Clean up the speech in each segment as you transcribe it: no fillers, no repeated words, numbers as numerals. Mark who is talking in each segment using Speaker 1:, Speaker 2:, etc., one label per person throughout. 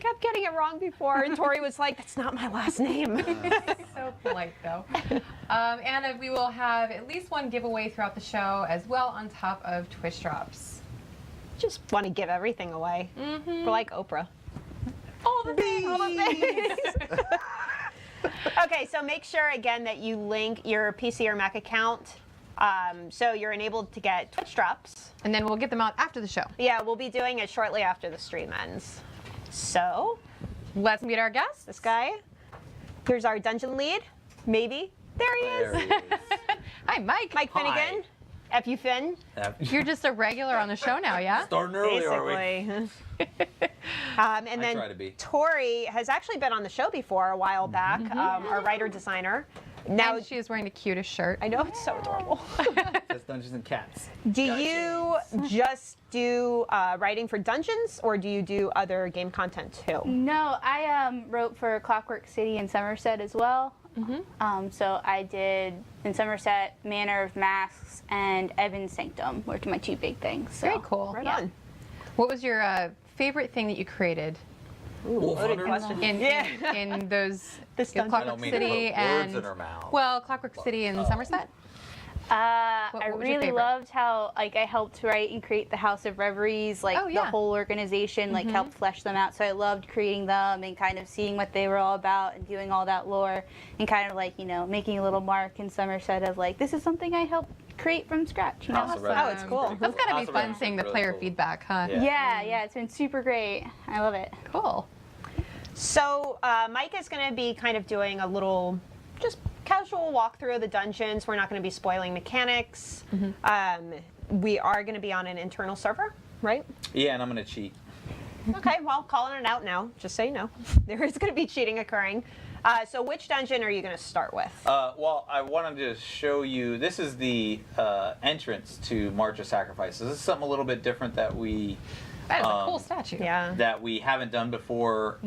Speaker 1: kept getting it wrong before, and Tori was like, that's not my last name.
Speaker 2: So polite, though. And we will have at least one giveaway throughout the show as well on top of Twitch drops.
Speaker 1: Just want to give everything away. We're like Oprah.
Speaker 2: All the things.
Speaker 1: All the things. Okay, so make sure again that you link your PC or Mac account so you're enabled to get Twitch drops.
Speaker 2: And then we'll get them out after the show.
Speaker 1: Yeah, we'll be doing it shortly after the stream ends. So,
Speaker 2: let's meet our guest.
Speaker 1: This guy. Here's our dungeon lead. Maybe. There he is.
Speaker 2: Hi, Mike.
Speaker 1: Mike Finnegan. F.U. Finn.
Speaker 2: You're just a regular on the show now, yeah?
Speaker 3: Starting early,
Speaker 1: basically. And then
Speaker 3: try to be.
Speaker 1: Tori has actually been on the show before a while back, our writer-designer. Now
Speaker 2: and she is wearing the cutest shirt.
Speaker 1: I know, it's so adorable.
Speaker 3: That's Dungeons and Cats.
Speaker 1: Do you just do writing for Dungeons, or do you do other game content too?
Speaker 4: No, I wrote for Clockwork City in Somerset as well. So I did in Somerset Manor of Masks and Evan's Sanctum, were my two big things. So.
Speaker 2: Very cool.
Speaker 1: Right on.
Speaker 2: What was your favorite thing that you created?
Speaker 1: Ooh, loaded question.
Speaker 2: In those Clockwork City
Speaker 3: and words in her mouth.
Speaker 2: Well, Clockwork City and Somerset.
Speaker 4: I really loved how I helped write and create the House of Reveries, the whole organization, helped flesh them out. So I loved creating them and kind of seeing what they were all about and doing all that lore and kind of making a little mark in Somerset of this is something I helped create from scratch. You know?
Speaker 1: Awesome. Oh, it's cool.
Speaker 2: That's gotta be fun seeing the player feedback, huh?
Speaker 4: Yeah, it's been super great. I love it.
Speaker 2: Cool.
Speaker 1: So Mike is going to be kind of doing a little just casual walkthrough of the dungeons. We're not going to be spoiling mechanics. We are going to be on an internal server, right?
Speaker 3: Yeah, and I'm going to cheat.
Speaker 1: Okay, well, calling it out now, just so you know. There is going to be cheating occurring. So which dungeon are you going to start with?
Speaker 3: Well, I wanted to show you, this is the entrance to March of Sacrifices. This is something a little bit different that we...
Speaker 2: That is a cool statue.
Speaker 1: Yeah.
Speaker 3: That we haven't done before.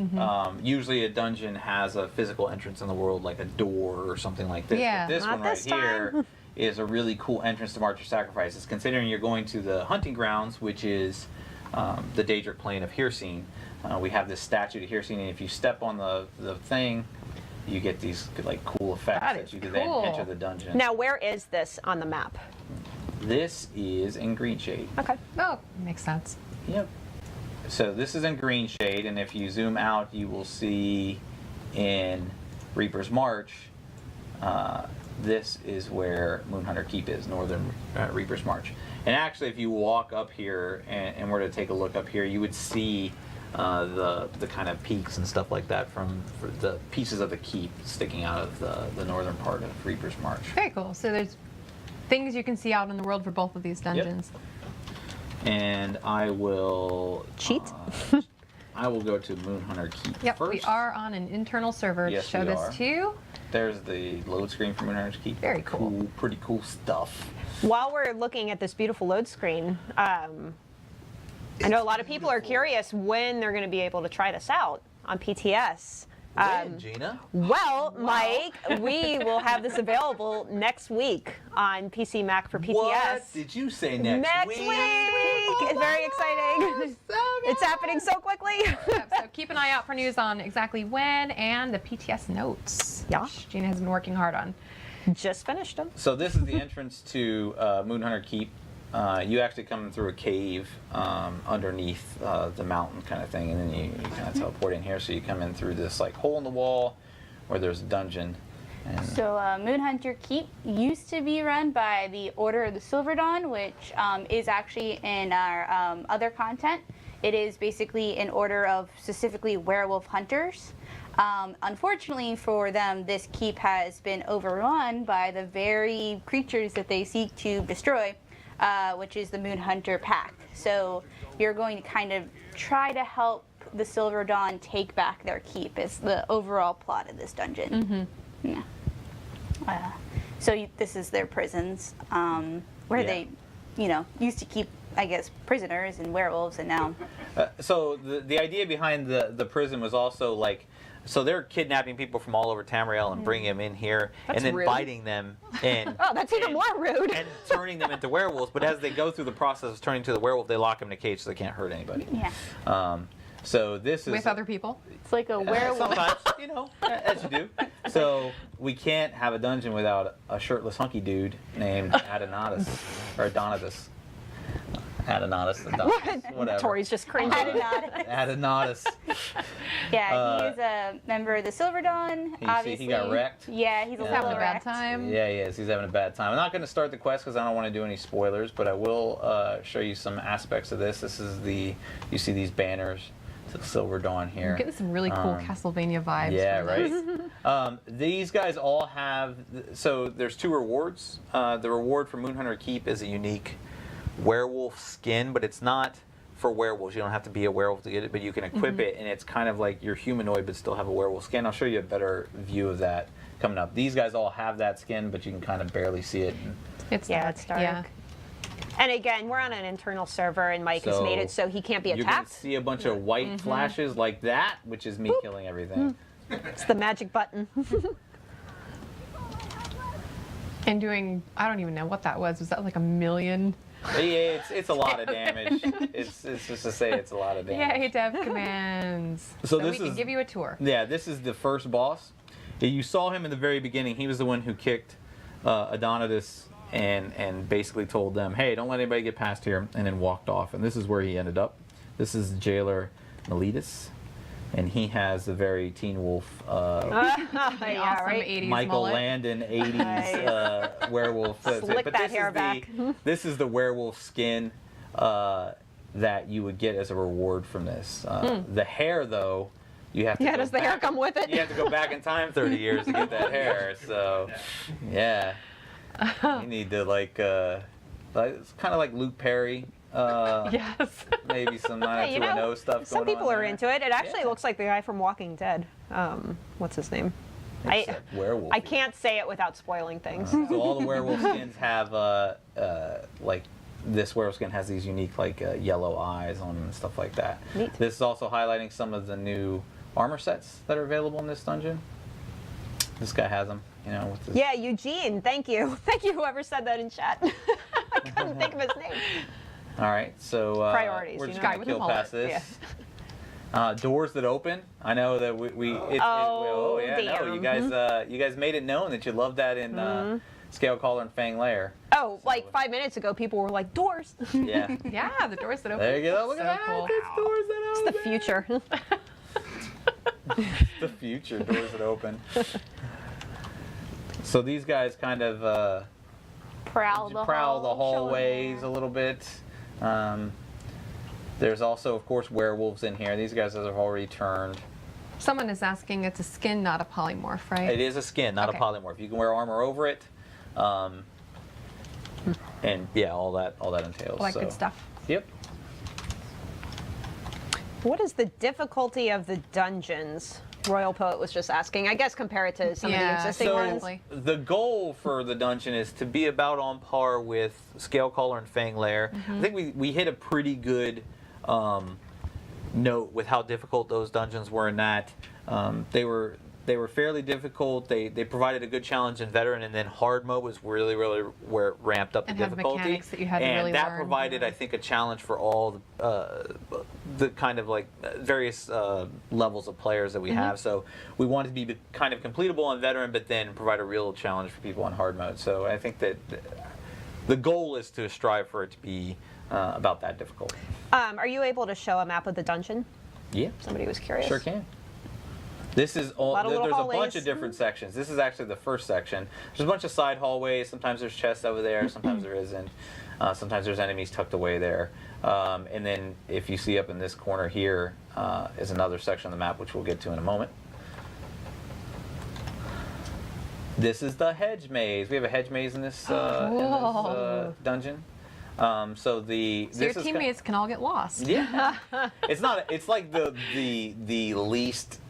Speaker 3: Usually a dungeon has a physical entrance in the world, like a door or something like this.
Speaker 2: Yeah.
Speaker 3: But this
Speaker 1: Not
Speaker 3: one right
Speaker 1: this time.
Speaker 3: here is a really cool entrance to March of Sacrifices, considering you're going to the hunting grounds, which is the Daedric Plain of Hircine. We have this statue to Hircine, and if you step on the thing, you get these cool effects that you can then enter the dungeon.
Speaker 1: Now, where is this on the map?
Speaker 3: This is in Green Shade.
Speaker 1: Okay.
Speaker 2: Oh, makes sense.
Speaker 3: Yep. So this is in Green Shade, and if you zoom out, you will see in Reaper's March, this is where Moonhunter Keep is, northern Reaper's March. And actually, if you walk up here and were to take a look up here, you would see the kind of peaks and stuff like that for the pieces of the keep sticking out of the northern part of Reaper's March.
Speaker 2: Very cool. So there's things you can see out in the world for both of these dungeons.
Speaker 3: Yep. And I will
Speaker 1: cheat.
Speaker 3: I will go to Moonhunter Keep first.
Speaker 2: We are on an internal server to show this to you.
Speaker 3: There's the load screen for Moonhunter Keep.
Speaker 2: Very cool.
Speaker 3: Pretty cool stuff.
Speaker 1: While we're looking at this beautiful load screen, I know a lot of people are curious when they're going to be able to try this out on PTS.
Speaker 3: When, Gina?
Speaker 1: Well, Mike, we will have this available next week on PC Mac for PTS.
Speaker 3: What did you say next week?
Speaker 1: It's very exciting.
Speaker 2: So
Speaker 1: it's happening so quickly.
Speaker 2: So keep an eye out for news on exactly when and the PTS notes.
Speaker 1: Yeah.
Speaker 2: Which Gina has been working hard on.
Speaker 1: Just finished them.
Speaker 3: So this is the entrance to Moonhunter Keep. You actually come through a cave underneath the mountain kind of thing, and then you kind of teleport in here. So you come in through this hole in the wall where there's a dungeon. And
Speaker 4: so Moonhunter Keep used to be run by the Order of the Silver Dawn, which is actually in our other content. It is basically an order of specifically werewolf hunters. Unfortunately for them, this keep has been overrun by the very creatures that they seek to destroy. Which is the Moonhunter Pact. So you're going to kind of try to help the Silver Dawn take back their keep is the overall plot of this dungeon. Yeah. So this is their prisons where they, used to keep, I guess, prisoners and werewolves, and now.
Speaker 3: So the idea behind the prison was also so they're kidnapping people from all over Tamriel and bringing them in here,
Speaker 1: That's
Speaker 3: and then
Speaker 1: rude.
Speaker 3: biting them and
Speaker 1: Oh, that's even more rude.
Speaker 3: and turning them into werewolves. But as they go through the process of turning to the werewolf, they lock them in a cage so they can't hurt anybody.
Speaker 4: Yeah.
Speaker 3: So this is
Speaker 2: With other people?
Speaker 4: It's like a werewolf.
Speaker 3: sometimes, you know, as you do. So we can't have a dungeon without a shirtless hunky dude named Adonatus or Adonatus. Adonatus, whatever.
Speaker 1: Tori's just cringing.
Speaker 3: Adonatus.
Speaker 4: Yeah, he is a member of the Silver Dawn. Obviously,
Speaker 3: he got wrecked.
Speaker 4: Yeah, he's
Speaker 2: He's
Speaker 4: a
Speaker 2: having
Speaker 4: little
Speaker 2: a bad
Speaker 4: wrecked.
Speaker 2: time.
Speaker 3: Yeah, he is. He's having a bad time. I'm not going to start the quest because I don't want to do any spoilers, but I will show you some aspects of this. This is you see these banners to the Silver Dawn here.
Speaker 2: I'm getting some really cool Castlevania vibes.
Speaker 3: Yeah,
Speaker 2: from
Speaker 3: right. These guys all have, so there's 2 rewards. The reward for Moonhunter Keep is a unique werewolf skin, but it's not for werewolves. You don't have to be a werewolf to get it, but you can equip it, and it's kind of like you're humanoid but still have a werewolf skin. I'll show you a better view of that coming up. These guys all have that skin, but you can kind of barely see it.
Speaker 2: It's
Speaker 1: Yeah,
Speaker 2: dark.
Speaker 1: it's dark.
Speaker 2: Yeah.
Speaker 1: And again, we're on an internal server, and Mike has made it so he can't be
Speaker 3: You're going to
Speaker 1: attacked.
Speaker 3: see a bunch of white flashes like that, which is me killing everything.
Speaker 1: It's the magic button.
Speaker 2: And doing, I don't even know what that was. Was that like 1 million?
Speaker 3: Yeah, it's a lot of damage. It's just to say it's a lot of damage.
Speaker 2: Yeah, dev commands.
Speaker 3: So
Speaker 2: we
Speaker 3: this
Speaker 2: can
Speaker 3: is-
Speaker 2: give you a tour.
Speaker 3: Yeah, this is the first boss. You saw him in the very beginning. He was the one who kicked Adonatus and basically told them, hey, don't let anybody get past here, and then walked off. And this is where he ended up. This is jailer Meletus, and he has the very Teen Wolf
Speaker 1: Yeah,
Speaker 2: Awesome
Speaker 1: right.
Speaker 2: 80s
Speaker 3: Michael
Speaker 2: mullet.
Speaker 3: Landon 80s werewolf.
Speaker 1: Slick
Speaker 3: But
Speaker 1: that
Speaker 3: this
Speaker 1: hair
Speaker 3: is
Speaker 1: back.
Speaker 3: this is the werewolf skin that you would get as a reward from this. The hair, though, you have to.
Speaker 1: Yeah,
Speaker 3: go
Speaker 1: does the hair
Speaker 3: back-
Speaker 1: come with it?
Speaker 3: You have to go back in time 30 years to get that hair. So, yeah, you need to it's kind of like Luke Perry.
Speaker 2: Yes.
Speaker 3: Maybe some
Speaker 1: Hey, you
Speaker 3: 90210
Speaker 1: know,
Speaker 3: stuff
Speaker 1: some
Speaker 3: going
Speaker 1: people
Speaker 3: on
Speaker 1: are
Speaker 3: there.
Speaker 1: into it. It actually
Speaker 3: Yeah.
Speaker 1: looks like the guy from Walking Dead. What's his name?
Speaker 3: Except werewolf.
Speaker 1: I can't say it without spoiling things.
Speaker 3: So all the werewolf skins have like this werewolf skin has these unique like yellow eyes on them and stuff like that.
Speaker 1: Neat.
Speaker 3: This is also highlighting some of the new armor sets that are available in this dungeon. This guy has them, you know. With this.
Speaker 1: Yeah, Eugene, thank you. Thank you, whoever said that in chat. I couldn't think of his name.
Speaker 3: All right, so
Speaker 1: Priorities,
Speaker 3: we're
Speaker 1: you
Speaker 3: just
Speaker 1: know.
Speaker 3: gonna
Speaker 2: Guy with a
Speaker 3: kill
Speaker 2: mullet,
Speaker 3: past this. Doors that open. I know that
Speaker 1: Oh,
Speaker 3: yeah, no, you guys made it known that you love that in Scale Caller and Fang Lair.
Speaker 1: Oh, like 5 minutes ago, people were like, doors.
Speaker 3: Yeah.
Speaker 2: Yeah, the doors that open.
Speaker 3: There you go. Look
Speaker 2: So
Speaker 3: at that.
Speaker 2: cool.
Speaker 3: It's doors that
Speaker 1: It's
Speaker 3: open.
Speaker 1: the future.
Speaker 3: The future. Doors that open. So these guys kind of
Speaker 4: Prowl the
Speaker 3: hallways a little bit. There's also, of course, werewolves in here. These guys have already turned.
Speaker 2: Someone is asking, it's a skin, not a polymorph, right?
Speaker 3: It is a skin, not
Speaker 2: Okay.
Speaker 3: a polymorph. You can wear armor over it, and yeah, all that entails.
Speaker 2: All that
Speaker 3: so.
Speaker 2: good stuff.
Speaker 3: Yep.
Speaker 1: What is the difficulty of the dungeons? Royal Poet was just asking. I guess compare it to some of the
Speaker 2: Yeah,
Speaker 1: existing
Speaker 2: so-
Speaker 1: ones.
Speaker 2: Exactly.
Speaker 3: The goal for the dungeon is to be about on par with Scale Caller and Fang Lair. I think we hit a pretty good note with how difficult those dungeons were in that. They were fairly difficult. They provided a good challenge in veteran, and then hard mode was really where it ramped up
Speaker 2: And
Speaker 3: the
Speaker 2: had
Speaker 3: difficulty.
Speaker 2: mechanics that you had to
Speaker 3: and
Speaker 2: really
Speaker 3: that
Speaker 2: learn.
Speaker 3: provided, I think, a challenge for all the kind of like various levels of players that we have. So we wanted to be kind of completable on veteran, but then provide a real challenge for people on hard mode. So I think that the goal is to strive for it to be about that difficult.
Speaker 1: Are you able to show a map of the dungeon?
Speaker 3: Yeah.
Speaker 1: Somebody was curious.
Speaker 3: Sure can. This is all.
Speaker 1: Lot of little
Speaker 3: There's a
Speaker 1: hallways.
Speaker 3: bunch of different sections. This is actually the first section. There's a bunch of side hallways. Sometimes there's chests over there. Sometimes there isn't. Sometimes there's enemies tucked away there. And then if you see up in this corner here is another section of the map, which we'll get to in a moment. This is the hedge maze. We have a hedge maze in this, dungeon. So your
Speaker 2: So your teammates can all get lost.
Speaker 3: Yeah, it's not. It's like the least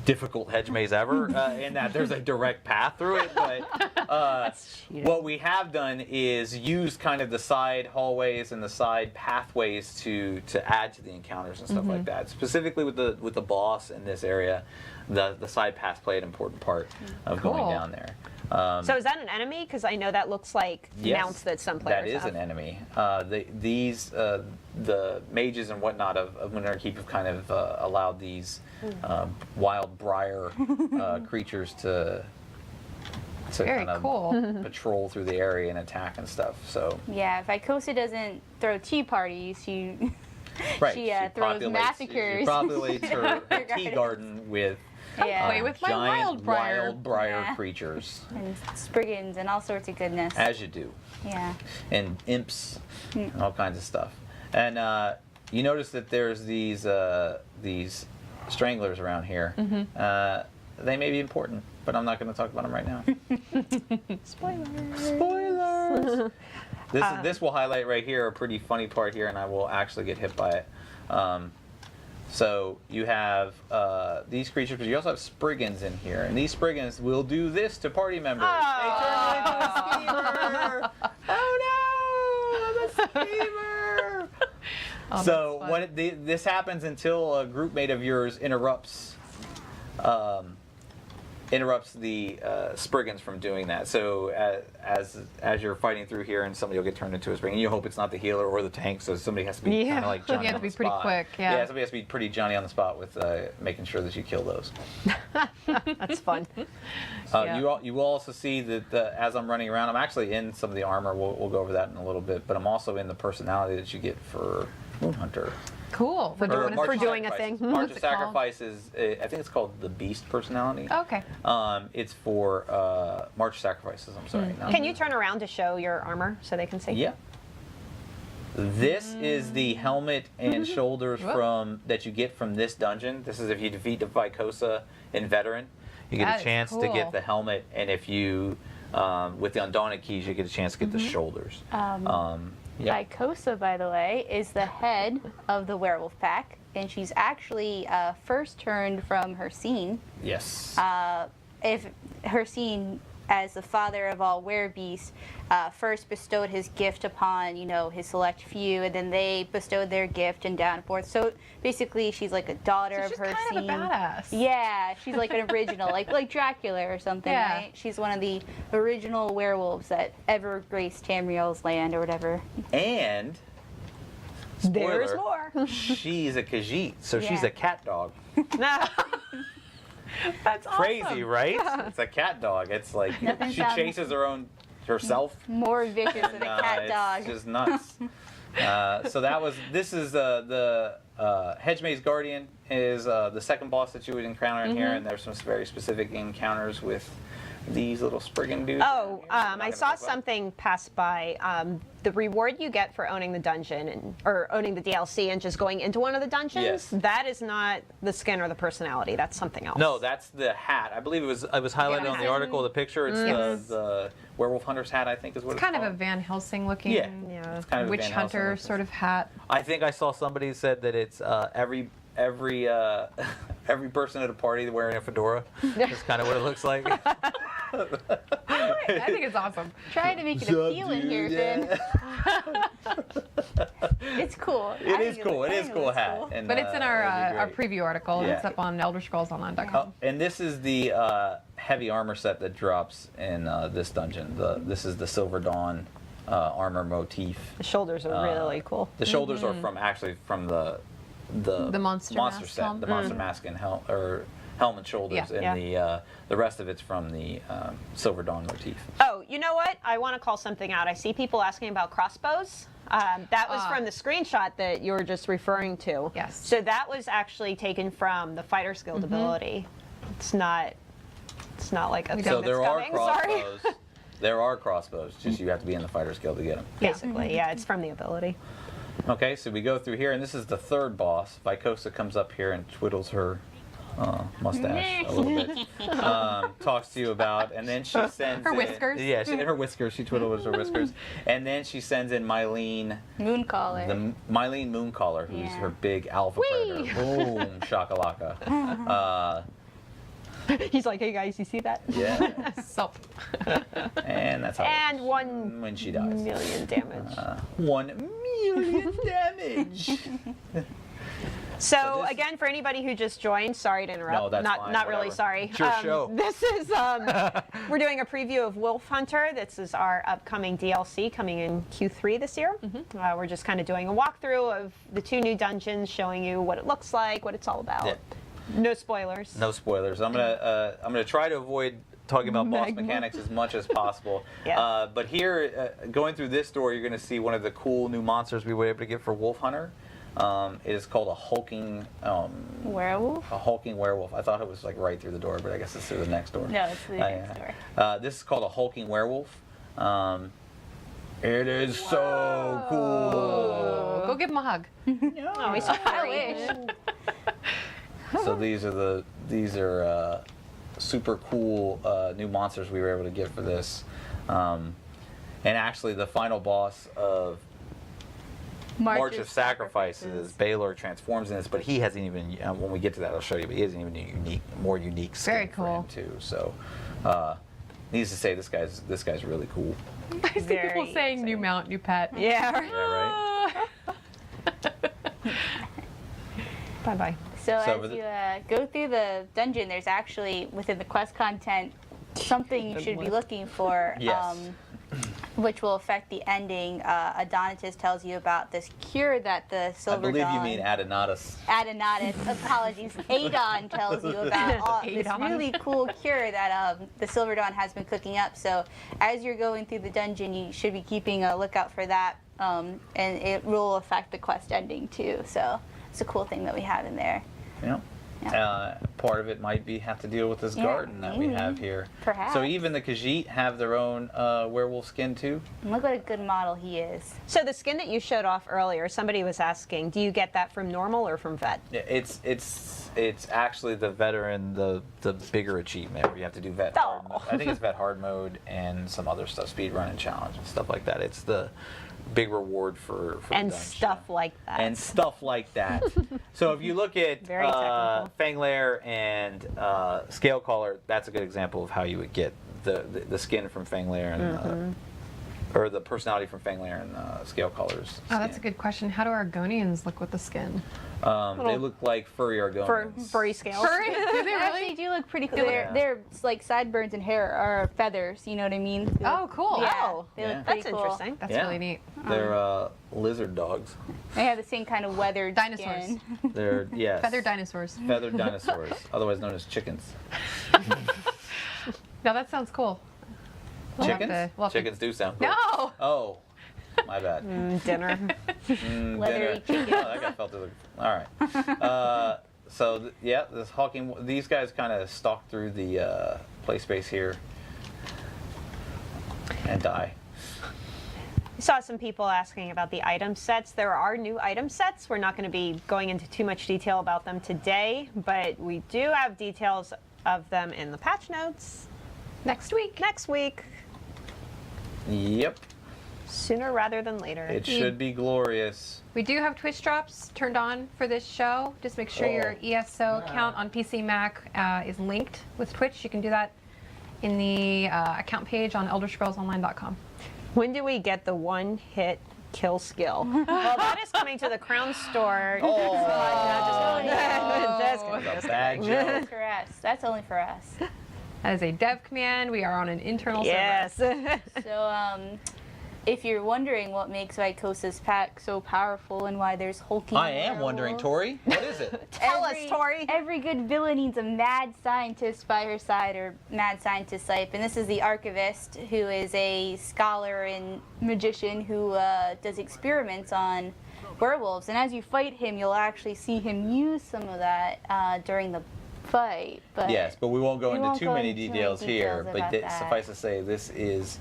Speaker 3: difficult hedge maze ever, in that there's a direct path through it. But what we have done is use kind of the side hallways and the side pathways to add to the encounters and stuff like that. Specifically with the boss in this area, the side paths play an important part of going
Speaker 2: Cool.
Speaker 3: down there.
Speaker 1: So is that an enemy? Because I know that looks like mounts that some players
Speaker 3: that is
Speaker 1: have.
Speaker 3: an enemy. The mages and whatnot of Winter Keep have kind of allowed these wild briar creatures to
Speaker 2: Very
Speaker 3: kind of
Speaker 2: cool.
Speaker 3: patrol through the area and attack and stuff. So
Speaker 4: Yeah, if Icosa doesn't throw tea parties, she
Speaker 3: right,
Speaker 4: she throws massacres.
Speaker 3: She populates her tea garden with
Speaker 2: Play with my
Speaker 3: giant
Speaker 2: wild briar.
Speaker 3: creatures,
Speaker 4: and spriggans and all sorts of goodness.
Speaker 3: as you do,
Speaker 4: Yeah.
Speaker 3: and imps, and all kinds of stuff. And you notice that there's these stranglers around here. They may be important, but I'm not going to talk about them right now. Spoilers. This will highlight right here a pretty funny part here, and I will actually get hit by it. So you have these creatures, but you also have spriggans in here, and these spriggans will do this to party members. They turn you into a schemer. Oh no, I'm a schemer. So this happens until a group mate of yours interrupts the spriggans from doing that. So as you're fighting through here, and somebody will get turned into a spriggan, you hope it's not the healer or the tank. So somebody has to be kind of like Johnny
Speaker 2: You have
Speaker 3: on
Speaker 2: to be
Speaker 3: the
Speaker 2: pretty
Speaker 3: spot.
Speaker 2: quick. Yeah.
Speaker 3: Somebody has to be pretty Johnny on the spot with making sure that you kill those.
Speaker 1: That's fun.
Speaker 2: Yeah.
Speaker 3: You will also see that as I'm running around, I'm actually in some of the armor. We'll go over that in a little bit, but I'm also in the personality that you get for Moonhunter.
Speaker 2: Cool. For
Speaker 3: Or
Speaker 2: doing
Speaker 3: March
Speaker 1: for
Speaker 3: of
Speaker 1: doing a
Speaker 3: Sacrifices.
Speaker 1: thing.
Speaker 3: March
Speaker 2: What's
Speaker 3: of
Speaker 2: it called?
Speaker 3: Sacrifices, I think it's called the Beast personality.
Speaker 2: Okay.
Speaker 3: It's for March Sacrifices, I'm sorry. not-
Speaker 1: Can you turn around to show your armor so they can see?
Speaker 3: Yeah. This is the helmet and shoulders
Speaker 2: Whoop.
Speaker 3: that you get from this dungeon. This is if you defeat the Vicosa in Veteran. You get
Speaker 2: That
Speaker 3: a
Speaker 2: is
Speaker 3: chance to
Speaker 2: cool.
Speaker 3: get the helmet, and if you, with the Undaunted Keys, you get a chance to get the shoulders. Yeah.
Speaker 4: Icosa, by the way, is the head of the werewolf pack, and she's actually first turned from her scene.
Speaker 3: Yes.
Speaker 4: If her scene, as the father of all werebeasts, first bestowed his gift upon, his select few, and then they bestowed their gift and down forth. So basically, she's like a daughter
Speaker 2: So
Speaker 4: of
Speaker 2: she's
Speaker 4: her
Speaker 2: kind
Speaker 4: scene.
Speaker 2: of a badass.
Speaker 4: Yeah, she's like an original, like Dracula or something,
Speaker 2: Yeah.
Speaker 4: right? She's one of the original werewolves that ever graced Tamriel's land or whatever.
Speaker 3: And
Speaker 1: There's
Speaker 3: spoiler,
Speaker 1: more.
Speaker 3: she's a Khajiit, so she's
Speaker 4: Yeah.
Speaker 3: a cat dog.
Speaker 2: That's awesome.
Speaker 3: Crazy, right? It's a cat dog. It's like
Speaker 4: Nothing
Speaker 3: she
Speaker 4: sounds-
Speaker 3: chases herself.
Speaker 4: More vicious than a cat dog.
Speaker 3: It's just nuts. So this is the Hedgemaze Guardian is the second boss that you would encounter in here, and there's some very specific encounters with these little spriggan dudes.
Speaker 1: Oh, I saw something pass by. The reward you get for owning the dungeon or owning the DLC and just going into one of the dungeons,
Speaker 3: Yes.
Speaker 1: that is not the skin or the personality. That's something else.
Speaker 3: No, that's the hat. I believe it was highlighted on the article, the picture. It's
Speaker 2: Yes.
Speaker 3: the werewolf hunter's hat, I think is what it's
Speaker 2: Kind of a
Speaker 3: called.
Speaker 2: Van Helsing looking
Speaker 3: Yeah.
Speaker 1: Yeah.
Speaker 3: It's kind of a
Speaker 2: witch
Speaker 3: Van Helsing
Speaker 2: hunter
Speaker 3: looking.
Speaker 2: sort of hat.
Speaker 3: I think I saw somebody said that it's every person at a party wearing a fedora. That's kind of what it looks like.
Speaker 2: I think it's awesome.
Speaker 4: Trying to make it appealing here, Finn. It's cool.
Speaker 3: It is cool. It is cool hat. And,
Speaker 2: But it's in our
Speaker 3: it'd be great.
Speaker 2: preview article.
Speaker 3: Yeah.
Speaker 2: It's up on ElderScrollsOnline.com.
Speaker 3: Oh, and this is the heavy armor set that drops in this dungeon. This is the Silver Dawn armor motif.
Speaker 1: The shoulders are really cool.
Speaker 3: The shoulders are from the
Speaker 2: Monster Mask
Speaker 3: set,
Speaker 2: helm.
Speaker 3: the monster mask and helm and shoulders,
Speaker 2: Yeah.
Speaker 3: and the rest of it's from the Silver Dawn motif.
Speaker 1: Oh, you know what? I want to call something out. I see people asking about crossbows. That was from the screenshot that you were just referring to.
Speaker 2: Yes.
Speaker 1: So that was actually taken from the Fighter's Guild ability. It's not like a thing
Speaker 3: So
Speaker 1: that's
Speaker 3: there are
Speaker 1: coming. Sorry.
Speaker 3: crossbows. There are crossbows. Just you have to be in the Fighters Guild to get them.
Speaker 1: Basically, yeah, it's from the ability.
Speaker 3: Okay, so we go through here, and this is the third boss. Vicosa comes up here and twiddles her mustache a little bit. Talks to you about, and then she sends
Speaker 2: Her
Speaker 3: in-
Speaker 2: whiskers.
Speaker 3: Yeah, her whiskers. She twiddles her whiskers, and then she sends in Mylene,
Speaker 4: Mooncaller.
Speaker 3: the Mylene Mooncaller, who's
Speaker 4: Yeah.
Speaker 3: her big alpha predator. Boom, shakalaka.
Speaker 1: He's like, hey guys, you see that?
Speaker 3: Yeah,
Speaker 2: So,
Speaker 3: and that's how.
Speaker 1: And
Speaker 3: it is
Speaker 1: 1
Speaker 3: when she dies.
Speaker 1: million damage.
Speaker 3: 1 million damage.
Speaker 1: So
Speaker 3: this-
Speaker 1: again, for anybody who just joined, sorry to interrupt.
Speaker 3: No, that's
Speaker 1: not
Speaker 3: fine,
Speaker 1: not really
Speaker 3: whatever.
Speaker 1: sorry.
Speaker 3: It's your show.
Speaker 1: This is we're doing a preview of Wolf Hunter. This is our upcoming DLC coming in Q3 this year. We're just kind of doing a walkthrough of the 2 new dungeons, showing you what it looks like, what it's all about.
Speaker 3: Yeah.
Speaker 1: No spoilers.
Speaker 3: No spoilers. I'm gonna try to avoid talking about boss mechanics as much as possible.
Speaker 1: Yeah.
Speaker 3: But here, going through this door, you're gonna see one of the cool new monsters we were able to get for Wolf Hunter. It is called a hulking
Speaker 4: Werewolf?
Speaker 3: A hulking werewolf. I thought it was like right through the door, but I guess it's through the next door.
Speaker 4: No, it's the next door.
Speaker 3: This is called a hulking werewolf. It is so cool.
Speaker 2: Oh, go give him a hug.
Speaker 1: Oh, he's so
Speaker 4: I
Speaker 1: furry.
Speaker 4: wish.
Speaker 3: So these are super cool new monsters we were able to get for this. And actually, the final boss of March of Sacrifices, Baylor transforms in this, but he hasn't even. When we get to that, I'll show you. But he hasn't even more unique skin
Speaker 2: Very
Speaker 3: for him
Speaker 2: cool.
Speaker 3: too. So, needs to say this guy's really cool.
Speaker 2: I see people
Speaker 1: Very
Speaker 2: saying new mount, new pet.
Speaker 1: Yeah.
Speaker 3: Yeah, right.
Speaker 1: Bye bye.
Speaker 4: So
Speaker 3: So
Speaker 4: as
Speaker 3: with
Speaker 4: you go through the dungeon, there's actually, within the quest content, something you should be looking for,
Speaker 3: Yes.
Speaker 4: which will affect the ending. Adonitis tells you about this cure that the
Speaker 3: I
Speaker 4: Silver
Speaker 3: believe
Speaker 4: Dawn...
Speaker 3: you mean Adonatus.
Speaker 4: Adonatus, apologies. Adon tells you about this
Speaker 2: Adon.
Speaker 4: really cool cure that the Silver Dawn has been cooking up. So as you're going through the dungeon, you should be keeping a lookout for that, and it will affect the quest ending too. So it's a cool thing that we have in there.
Speaker 3: Yeah.
Speaker 4: Yeah.
Speaker 3: Part of it might have to deal with this
Speaker 4: Yeah,
Speaker 3: garden that we
Speaker 4: maybe.
Speaker 3: have here.
Speaker 4: Perhaps.
Speaker 3: So even the Khajiit have their own werewolf skin too.
Speaker 4: And look what a good model he is.
Speaker 1: So the skin that you showed off earlier, somebody was asking, do you get that from normal or from vet?
Speaker 3: Yeah, it's actually the veteran, the bigger achievement where you have to do vet hard
Speaker 1: Oh.
Speaker 3: mode. I think it's vet hard mode and some other stuff, speed run and challenge and stuff like that. It's the big reward for
Speaker 1: And
Speaker 3: the dungeon.
Speaker 1: stuff like that.
Speaker 3: And stuff like that. So if you look at
Speaker 1: Very technical.
Speaker 3: Fanglair and Scalecaller, that's a good example of how you would get the skin from Fanglair and or the personality from Fanglair and Scalecoller's
Speaker 2: Oh, that's a
Speaker 3: skin.
Speaker 2: good question. How do Argonians look with the skin?
Speaker 3: They look like furry Argonians.
Speaker 1: Furry scales.
Speaker 2: Furry? Do they
Speaker 4: They actually
Speaker 2: really?
Speaker 4: do look pretty cool.
Speaker 3: Yeah.
Speaker 4: They're like sideburns and hair are feathers. You know what I mean? They
Speaker 2: Oh,
Speaker 4: look-
Speaker 2: cool.
Speaker 4: Yeah,
Speaker 1: Oh,
Speaker 4: they
Speaker 3: yeah.
Speaker 4: look pretty
Speaker 1: That's
Speaker 4: cool.
Speaker 1: interesting.
Speaker 2: That's
Speaker 3: Yeah.
Speaker 2: really neat.
Speaker 3: They're lizard dogs.
Speaker 4: They have the same kind of weathered
Speaker 2: Dinosaurs.
Speaker 4: skin.
Speaker 3: They're yes.
Speaker 2: Feathered dinosaurs.
Speaker 3: Feathered dinosaurs, otherwise known as chickens.
Speaker 2: Now that sounds cool. We'll have
Speaker 3: Chickens?
Speaker 2: to- we'll have to-
Speaker 3: Chickens do sound cool.
Speaker 2: No!
Speaker 3: Oh, my bad.
Speaker 1: Dinner.
Speaker 4: Leathery
Speaker 3: Dinner.
Speaker 4: chicken.
Speaker 3: Oh, that guy felt it. All right. So yeah, this hawking. These guys kind of stalk through the play space here and die.
Speaker 1: I saw some people asking about the item sets. There are new item sets. We're not going to be going into too much detail about them today, but we do have details of them in the patch notes
Speaker 2: Next week.
Speaker 1: next week,
Speaker 3: Yep.
Speaker 1: sooner rather than later.
Speaker 3: It should be glorious.
Speaker 2: We do have Twitch drops turned on for this show. Just make sure your ESO account on PC Mac is linked with Twitch. You can do that in the account page on ElderScrollsOnline.com.
Speaker 1: When do we get the one-hit kill skill? Well, that is coming to the Crown Store.
Speaker 3: Oh.
Speaker 1: Just kidding.
Speaker 3: That's a bad joke.
Speaker 4: That's for us. That's only for us.
Speaker 2: That is a dev command. We are on an internal
Speaker 1: Yes.
Speaker 4: So, if you're wondering what makes Vicosa's pack so powerful and why there's hulking
Speaker 3: I am wondering,
Speaker 4: werewolves,
Speaker 3: Tori. What is it?
Speaker 1: Tell us, Tori.
Speaker 4: Every good villain needs a mad scientist by her side, or mad scientist type. And this is the Archivist, who is a scholar and magician who does experiments on werewolves. And as you fight him, you'll actually see him use some of that during the fight. But
Speaker 3: Yes, but we won't go
Speaker 4: We
Speaker 3: into
Speaker 4: won't
Speaker 3: too
Speaker 4: go
Speaker 3: many
Speaker 4: into too many
Speaker 3: details here.
Speaker 4: details
Speaker 3: But
Speaker 4: about that.
Speaker 3: suffice to say, this is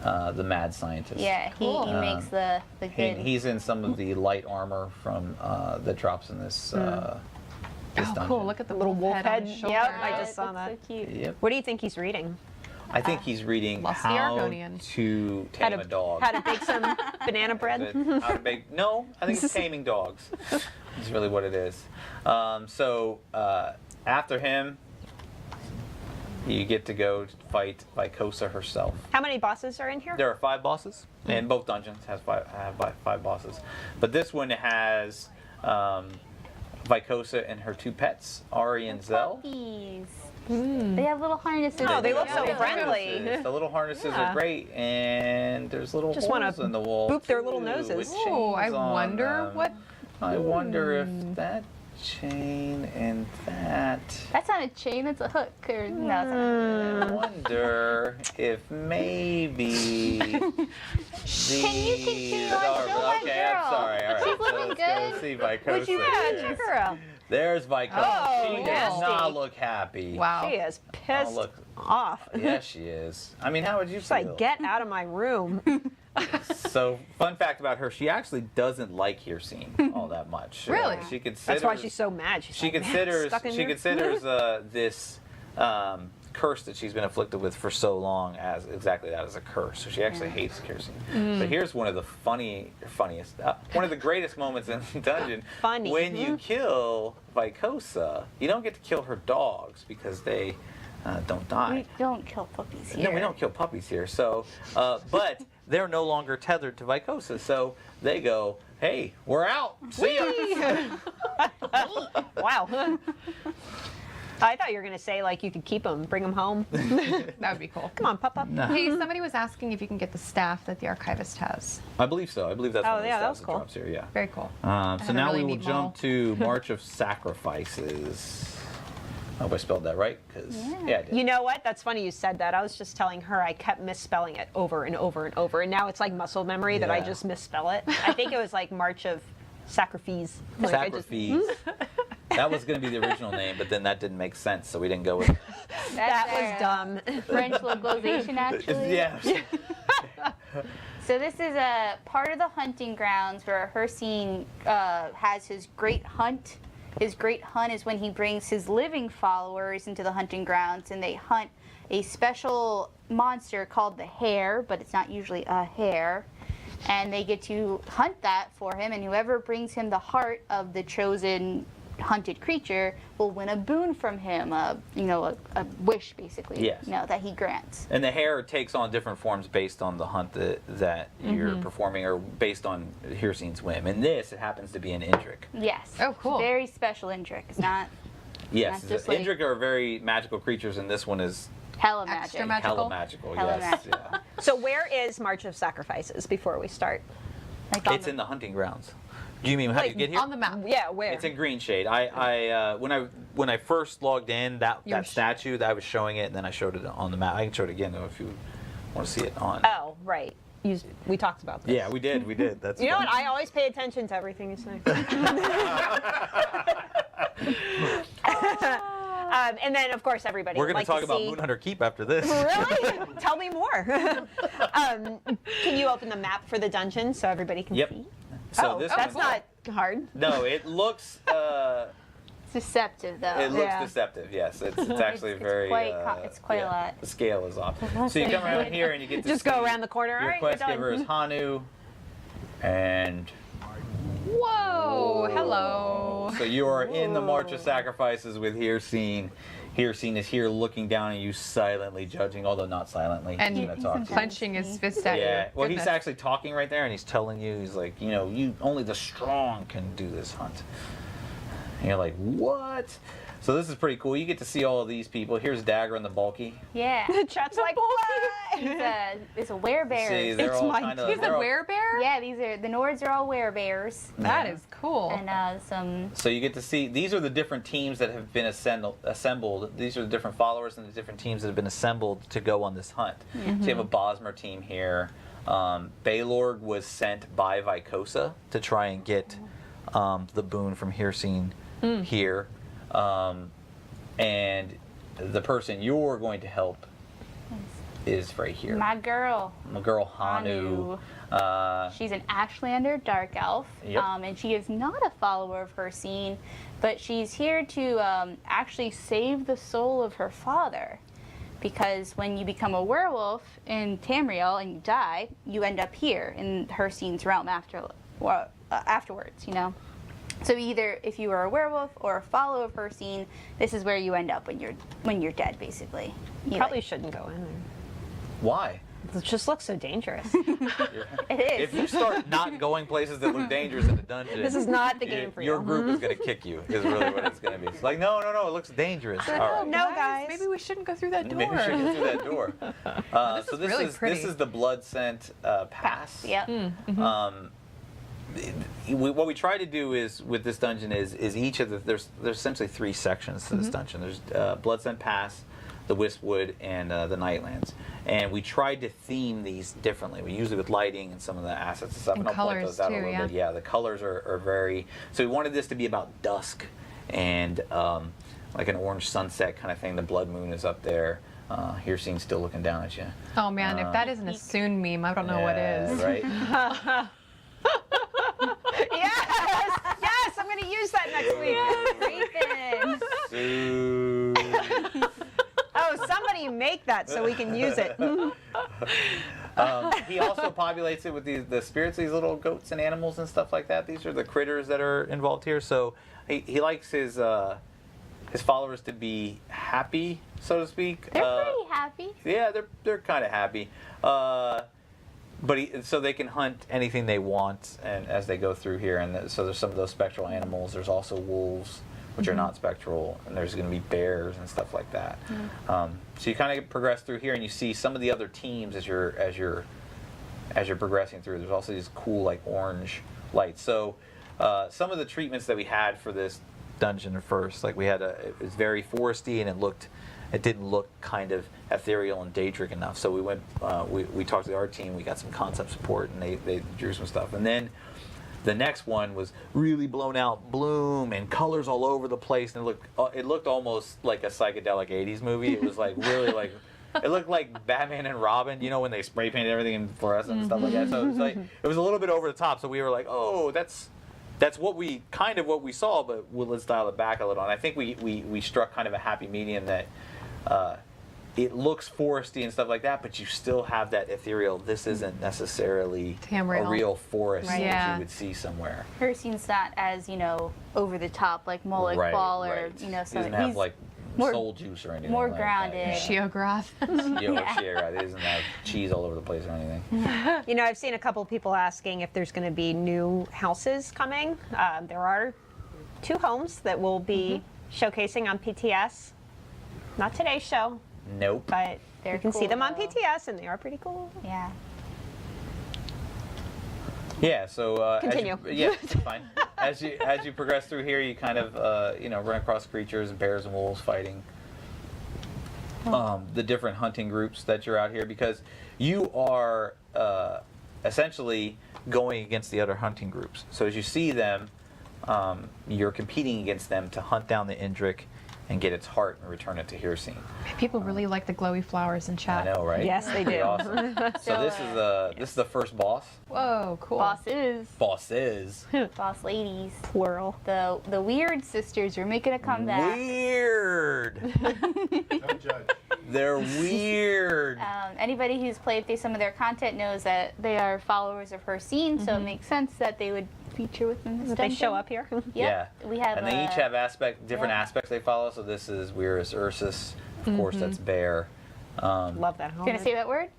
Speaker 3: the mad scientist.
Speaker 4: yeah, he
Speaker 3: Cool.
Speaker 4: makes the good.
Speaker 3: He's in some of the light armor from that drops in this. This
Speaker 2: Oh,
Speaker 3: dungeon.
Speaker 2: cool. Look at the
Speaker 1: Little wolf
Speaker 2: head on
Speaker 1: head.
Speaker 2: his shoulder.
Speaker 1: Yep, I
Speaker 4: Yeah,
Speaker 1: just
Speaker 4: it
Speaker 1: saw
Speaker 4: looks
Speaker 1: that.
Speaker 4: So cute.
Speaker 3: Yep.
Speaker 1: What do you think he's reading?
Speaker 3: I think he's reading
Speaker 2: Lusty
Speaker 3: how
Speaker 2: Argonian.
Speaker 3: to tame a dog.
Speaker 1: How to bake some banana bread?
Speaker 3: How to bake? No, I think it's taming dogs. It's really what it is. So after him, you get to go fight Vicosa herself.
Speaker 1: How many bosses are in here?
Speaker 3: There are 5 bosses, and both dungeons have five bosses. But this one has Vycosa and her 2 pets, Ari and Zell.
Speaker 4: Puppies. They have little harnesses.
Speaker 1: Oh, they look
Speaker 3: got
Speaker 1: so
Speaker 3: little
Speaker 1: friendly.
Speaker 3: harnesses. The little harnesses
Speaker 1: Yeah.
Speaker 3: are great, and there's little
Speaker 1: Just wanna
Speaker 3: holes in the wall.
Speaker 1: boop their little
Speaker 3: too,
Speaker 1: noses.
Speaker 3: with
Speaker 2: Oh, I
Speaker 3: chains on
Speaker 2: wonder
Speaker 3: them.
Speaker 2: what.
Speaker 3: I wonder if that chain and that.
Speaker 4: That's not a chain, that's a hook. Or, no, it's not.
Speaker 3: I wonder if maybe.
Speaker 4: Can you continue on? Show my
Speaker 3: Okay,
Speaker 4: girl.
Speaker 3: I'm sorry. All right,
Speaker 4: She's
Speaker 3: so
Speaker 4: looking
Speaker 3: let's go
Speaker 4: good.
Speaker 3: see Vycosa.
Speaker 1: Would you check her out?
Speaker 3: There's Vycosa.
Speaker 1: Oh,
Speaker 3: She
Speaker 1: nasty.
Speaker 3: does not look happy.
Speaker 2: Wow.
Speaker 1: She is pissed
Speaker 3: look.
Speaker 1: off.
Speaker 3: Yes, she is. I mean, how would you
Speaker 1: She's
Speaker 3: feel?
Speaker 1: like, get out of my room.
Speaker 3: So, fun fact about her: she actually doesn't like Hircine all that much.
Speaker 2: Really?
Speaker 3: She considers.
Speaker 1: That's why she's so mad. She's
Speaker 3: She
Speaker 1: like, "Man,
Speaker 3: considers.
Speaker 1: stuck in
Speaker 3: She
Speaker 1: here."
Speaker 3: considers this curse that she's been afflicted with for so long as exactly that, as a curse. So she actually hates Hircine. But here's one of the funniest, one of the greatest moments in the dungeon.
Speaker 1: Funny.
Speaker 3: When you kill Vycosa, you don't get to kill her dogs because they don't die.
Speaker 4: We don't kill puppies here.
Speaker 3: No, we don't kill puppies here. So, but they're no longer tethered to Vycosa. So they go, "Hey, we're out. See ya."
Speaker 1: Wow. I thought you were going to say, like, you could keep them, bring them home.
Speaker 2: That would be cool.
Speaker 1: Come on, Papa.
Speaker 2: Hey, somebody was asking if you can get the staff that the archivist has.
Speaker 3: I believe so. I believe that's
Speaker 1: Oh,
Speaker 3: one of the
Speaker 1: yeah, that
Speaker 3: stats
Speaker 1: was cool.
Speaker 3: drops here. Yeah.
Speaker 2: Very cool.
Speaker 3: So
Speaker 2: had a
Speaker 3: now
Speaker 2: really
Speaker 3: we will
Speaker 2: neat
Speaker 3: jump
Speaker 2: model.
Speaker 3: to March of Sacrifices. I hope I spelled that right, because yeah, I did.
Speaker 1: You know what? That's funny you said that. I was just telling her I kept misspelling it over and over and over. And now it's like muscle memory that I
Speaker 3: Yeah.
Speaker 1: just misspell it. I think it was like March of Sacrifice. Like, I just-
Speaker 3: Sacrifice. That was going to be the original name, but then that didn't make sense, so we didn't go with it.
Speaker 1: that
Speaker 4: That's
Speaker 1: was dumb.
Speaker 4: French localization, actually.
Speaker 3: Yeah.
Speaker 4: So this is a part of the hunting grounds where Hircine has his great hunt. His great hunt is when he brings his living followers into the hunting grounds, and they hunt a special monster called the hare, but it's not usually a hare. And they get to hunt that for him, and whoever brings him the heart of the chosen hunted creature will win a boon from him, a wish, basically,
Speaker 3: Yes.
Speaker 4: that he grants.
Speaker 3: And the hair takes on different forms based on the hunt that you're performing, or based on Hircine's whim. In this, it happens to be an Indrik.
Speaker 4: Yes.
Speaker 2: Oh, cool.
Speaker 4: Very special Indrik. It's not
Speaker 3: Yes,
Speaker 4: Not just like-
Speaker 3: Indrik are very magical creatures, and this one is
Speaker 4: hella
Speaker 2: Extra
Speaker 4: magic.
Speaker 2: Magical?
Speaker 3: hella magical.
Speaker 4: Hella
Speaker 3: Yes,
Speaker 4: magical.
Speaker 3: yeah.
Speaker 1: So where is March of Sacrifices before we start?
Speaker 4: Like on
Speaker 3: It's
Speaker 4: the-
Speaker 3: in the hunting grounds. Do you mean how do you get here?
Speaker 2: On the map.
Speaker 1: Yeah, where?
Speaker 3: It's in Green Shade. When I first logged in, that statue that I was showing it, and then I showed it on the map. I can show it again though if you want to see it on.
Speaker 1: Oh, right. We talked about this.
Speaker 3: Yeah, we did. That's.
Speaker 1: You know
Speaker 3: fun.
Speaker 1: what? I always pay attention to everything you say. And then, of course, everybody
Speaker 3: We're
Speaker 1: would
Speaker 3: going
Speaker 1: like
Speaker 3: to talk
Speaker 1: to
Speaker 3: about
Speaker 1: see...
Speaker 3: Moonhunter Keep after this.
Speaker 1: Really? Tell me more. Can you open the map for the dungeon so everybody can
Speaker 3: Yep.
Speaker 1: see?
Speaker 3: So
Speaker 1: Oh,
Speaker 3: this
Speaker 1: that's
Speaker 3: one's-
Speaker 1: not hard.
Speaker 3: No, it looks.
Speaker 4: It's deceptive, though.
Speaker 3: It looks
Speaker 1: Yeah.
Speaker 3: deceptive. Yes, it's actually
Speaker 4: It's
Speaker 3: very.
Speaker 4: quite a lot.
Speaker 3: The scale is off. So you come around here and you get to
Speaker 1: Just
Speaker 3: see
Speaker 1: go around the corner. All
Speaker 3: Your
Speaker 1: right, you're
Speaker 3: quest giver is
Speaker 1: done.
Speaker 3: Hanu, and
Speaker 2: Whoa! Hello.
Speaker 3: so you are in the March of Sacrifices with Hircine. Hircine is here looking down at you silently, judging, although not silently.
Speaker 2: And
Speaker 3: he's gonna talk to you.
Speaker 2: Clenching his fist at you.
Speaker 3: Yeah, well, he's
Speaker 2: Goodness.
Speaker 3: actually talking right there, and he's telling you, he's like, you only the strong can do this hunt. And you're like, what? So this is pretty cool. You get to see all of these people. Here's Dagger and the Bulky.
Speaker 4: Yeah.
Speaker 1: Chat's like, what?
Speaker 4: It's a werebear.
Speaker 3: See, they're
Speaker 1: It's
Speaker 3: all
Speaker 1: my
Speaker 3: kind of.
Speaker 2: He's a werebear?
Speaker 4: Yeah, the Nords are all werebears.
Speaker 2: That is cool.
Speaker 4: And some.
Speaker 3: So you get to see, these are the different teams that have been assembled. These are the different followers and the different teams that have been assembled to go on this hunt. So you have a Bosmer team here. Baylord was sent by Vycosa to try and get the boon from Hircine here. And the person you're going to help is right here.
Speaker 4: My girl.
Speaker 3: My girl Hanu.
Speaker 4: She's an Ashlander dark elf,
Speaker 3: Yep.
Speaker 4: and she is not a follower of Hircine, but she's here to actually save the soul of her father. Because when you become a werewolf in Tamriel and you die, you end up here in Hircine's realm afterwards, So either if you are a werewolf or a follower of Hircine, this is where you end up when you're dead, basically.
Speaker 1: You probably shouldn't go in there.
Speaker 3: Why?
Speaker 1: It just looks so dangerous.
Speaker 4: It is.
Speaker 3: If you start not going places that look dangerous in the dungeon,
Speaker 1: This is not the game for you.
Speaker 3: Your group is going to kick you. Is really what it's going to be. It's like, no, it looks dangerous. All right.
Speaker 1: No, guys.
Speaker 2: Maybe we shouldn't go through that door.
Speaker 3: Maybe we should get through that door.
Speaker 2: This is really pretty.
Speaker 3: This is the blood scent pass.
Speaker 4: Yep.
Speaker 3: What we try to do is with this dungeon is each of the there's essentially 3 sections to this dungeon. There's blood scent pass, the Wispwood, and the Nightlands. And we tried to theme these differently. We usually with lighting and some of the assets and stuff.
Speaker 2: And
Speaker 3: I'll point
Speaker 2: colors
Speaker 3: those out
Speaker 2: too,
Speaker 3: a little
Speaker 2: yeah.
Speaker 3: bit. Yeah, the colors are very. So we wanted this to be about dusk and like an orange sunset kind of thing. The blood moon is up there. Here, seen still looking down at you.
Speaker 2: Oh man, if that isn't a soon meme, I don't know what is.
Speaker 3: Right.
Speaker 1: Yes, I'm going to use that next week.
Speaker 4: Raven.
Speaker 1: Oh, somebody make that so we can use it.
Speaker 3: He also populates it with the spirits, these little goats and animals and stuff like that. These are the critters that are involved here. So he likes his followers to be happy, so to speak.
Speaker 4: They're pretty happy.
Speaker 3: Yeah, they're kind of happy. So they can hunt anything they want, and as they go through here, and so there's some of those spectral animals. There's also wolves, which are not spectral, and there's going to be bears and stuff like that. So you kind of progress through here, and you see some of the other teams as you're progressing through. There's also these cool like orange lights. So some of the treatments that we had for this dungeon at first, like it was very foresty, and it didn't look kind of ethereal and Daedric enough. So we went, we talked to our team, we got some concept support, and they drew some stuff. And then the next one was really blown out bloom and colors all over the place, and it looked almost like a psychedelic 80s movie. It was like really like, it looked like Batman and Robin, you know, when they spray painted everything in fluorescent and stuff like that. So it was like, it was a little bit over the top. So we were like, oh, that's what we saw, but let's dial it back a little. And I think we struck kind of a happy medium that it looks foresty and stuff like that, but you still have that ethereal. This isn't necessarily a real forest that you would see somewhere.
Speaker 4: Hircine's not as, over the top like Moloch Ball or,
Speaker 3: He doesn't have like soul juice or anything.
Speaker 4: More
Speaker 3: like
Speaker 4: grounded.
Speaker 3: That.
Speaker 2: Sheograth.
Speaker 3: Sheograth. It doesn't have cheese all over the place or anything.
Speaker 1: I've seen a couple of people asking if there's going to be new houses coming. There are 2 homes that will be showcasing on PTS. Not today's show.
Speaker 3: Nope.
Speaker 1: But
Speaker 4: They're
Speaker 1: you can see
Speaker 4: cool,
Speaker 1: them on
Speaker 4: though.
Speaker 1: PTS, and they are pretty cool.
Speaker 4: Yeah.
Speaker 3: Yeah. So
Speaker 1: Continue.
Speaker 3: It's fine. As you progress through here, you kind of run across creatures, bears and wolves fighting. The different hunting groups that you're out here, because you are essentially going against the other hunting groups. So as you see them, you're competing against them to hunt down the Indrik and get its heart and return it to Hircine.
Speaker 2: People really like the glowy flowers in chat.
Speaker 3: I know, right?
Speaker 1: Yes, they
Speaker 3: Pretty
Speaker 1: do.
Speaker 3: Awesome. So this is the first boss.
Speaker 2: Whoa, cool.
Speaker 3: Bosses.
Speaker 4: Boss ladies.
Speaker 1: Plural.
Speaker 4: The weird sisters are making a comeback.
Speaker 3: Weird.
Speaker 5: Don't judge.
Speaker 3: They're weird.
Speaker 4: Anybody who's played through some of their content knows that they are followers of Hircine, so it makes sense that they would feature within this
Speaker 1: They
Speaker 4: dungeon.
Speaker 1: show up here.
Speaker 4: Yep.
Speaker 3: Yeah.
Speaker 4: We have
Speaker 3: and they each have different
Speaker 4: yeah.
Speaker 3: aspects they follow. So this is Weirus Ursus. Of course, that's bear.
Speaker 1: Love that home.
Speaker 4: Gonna say that word?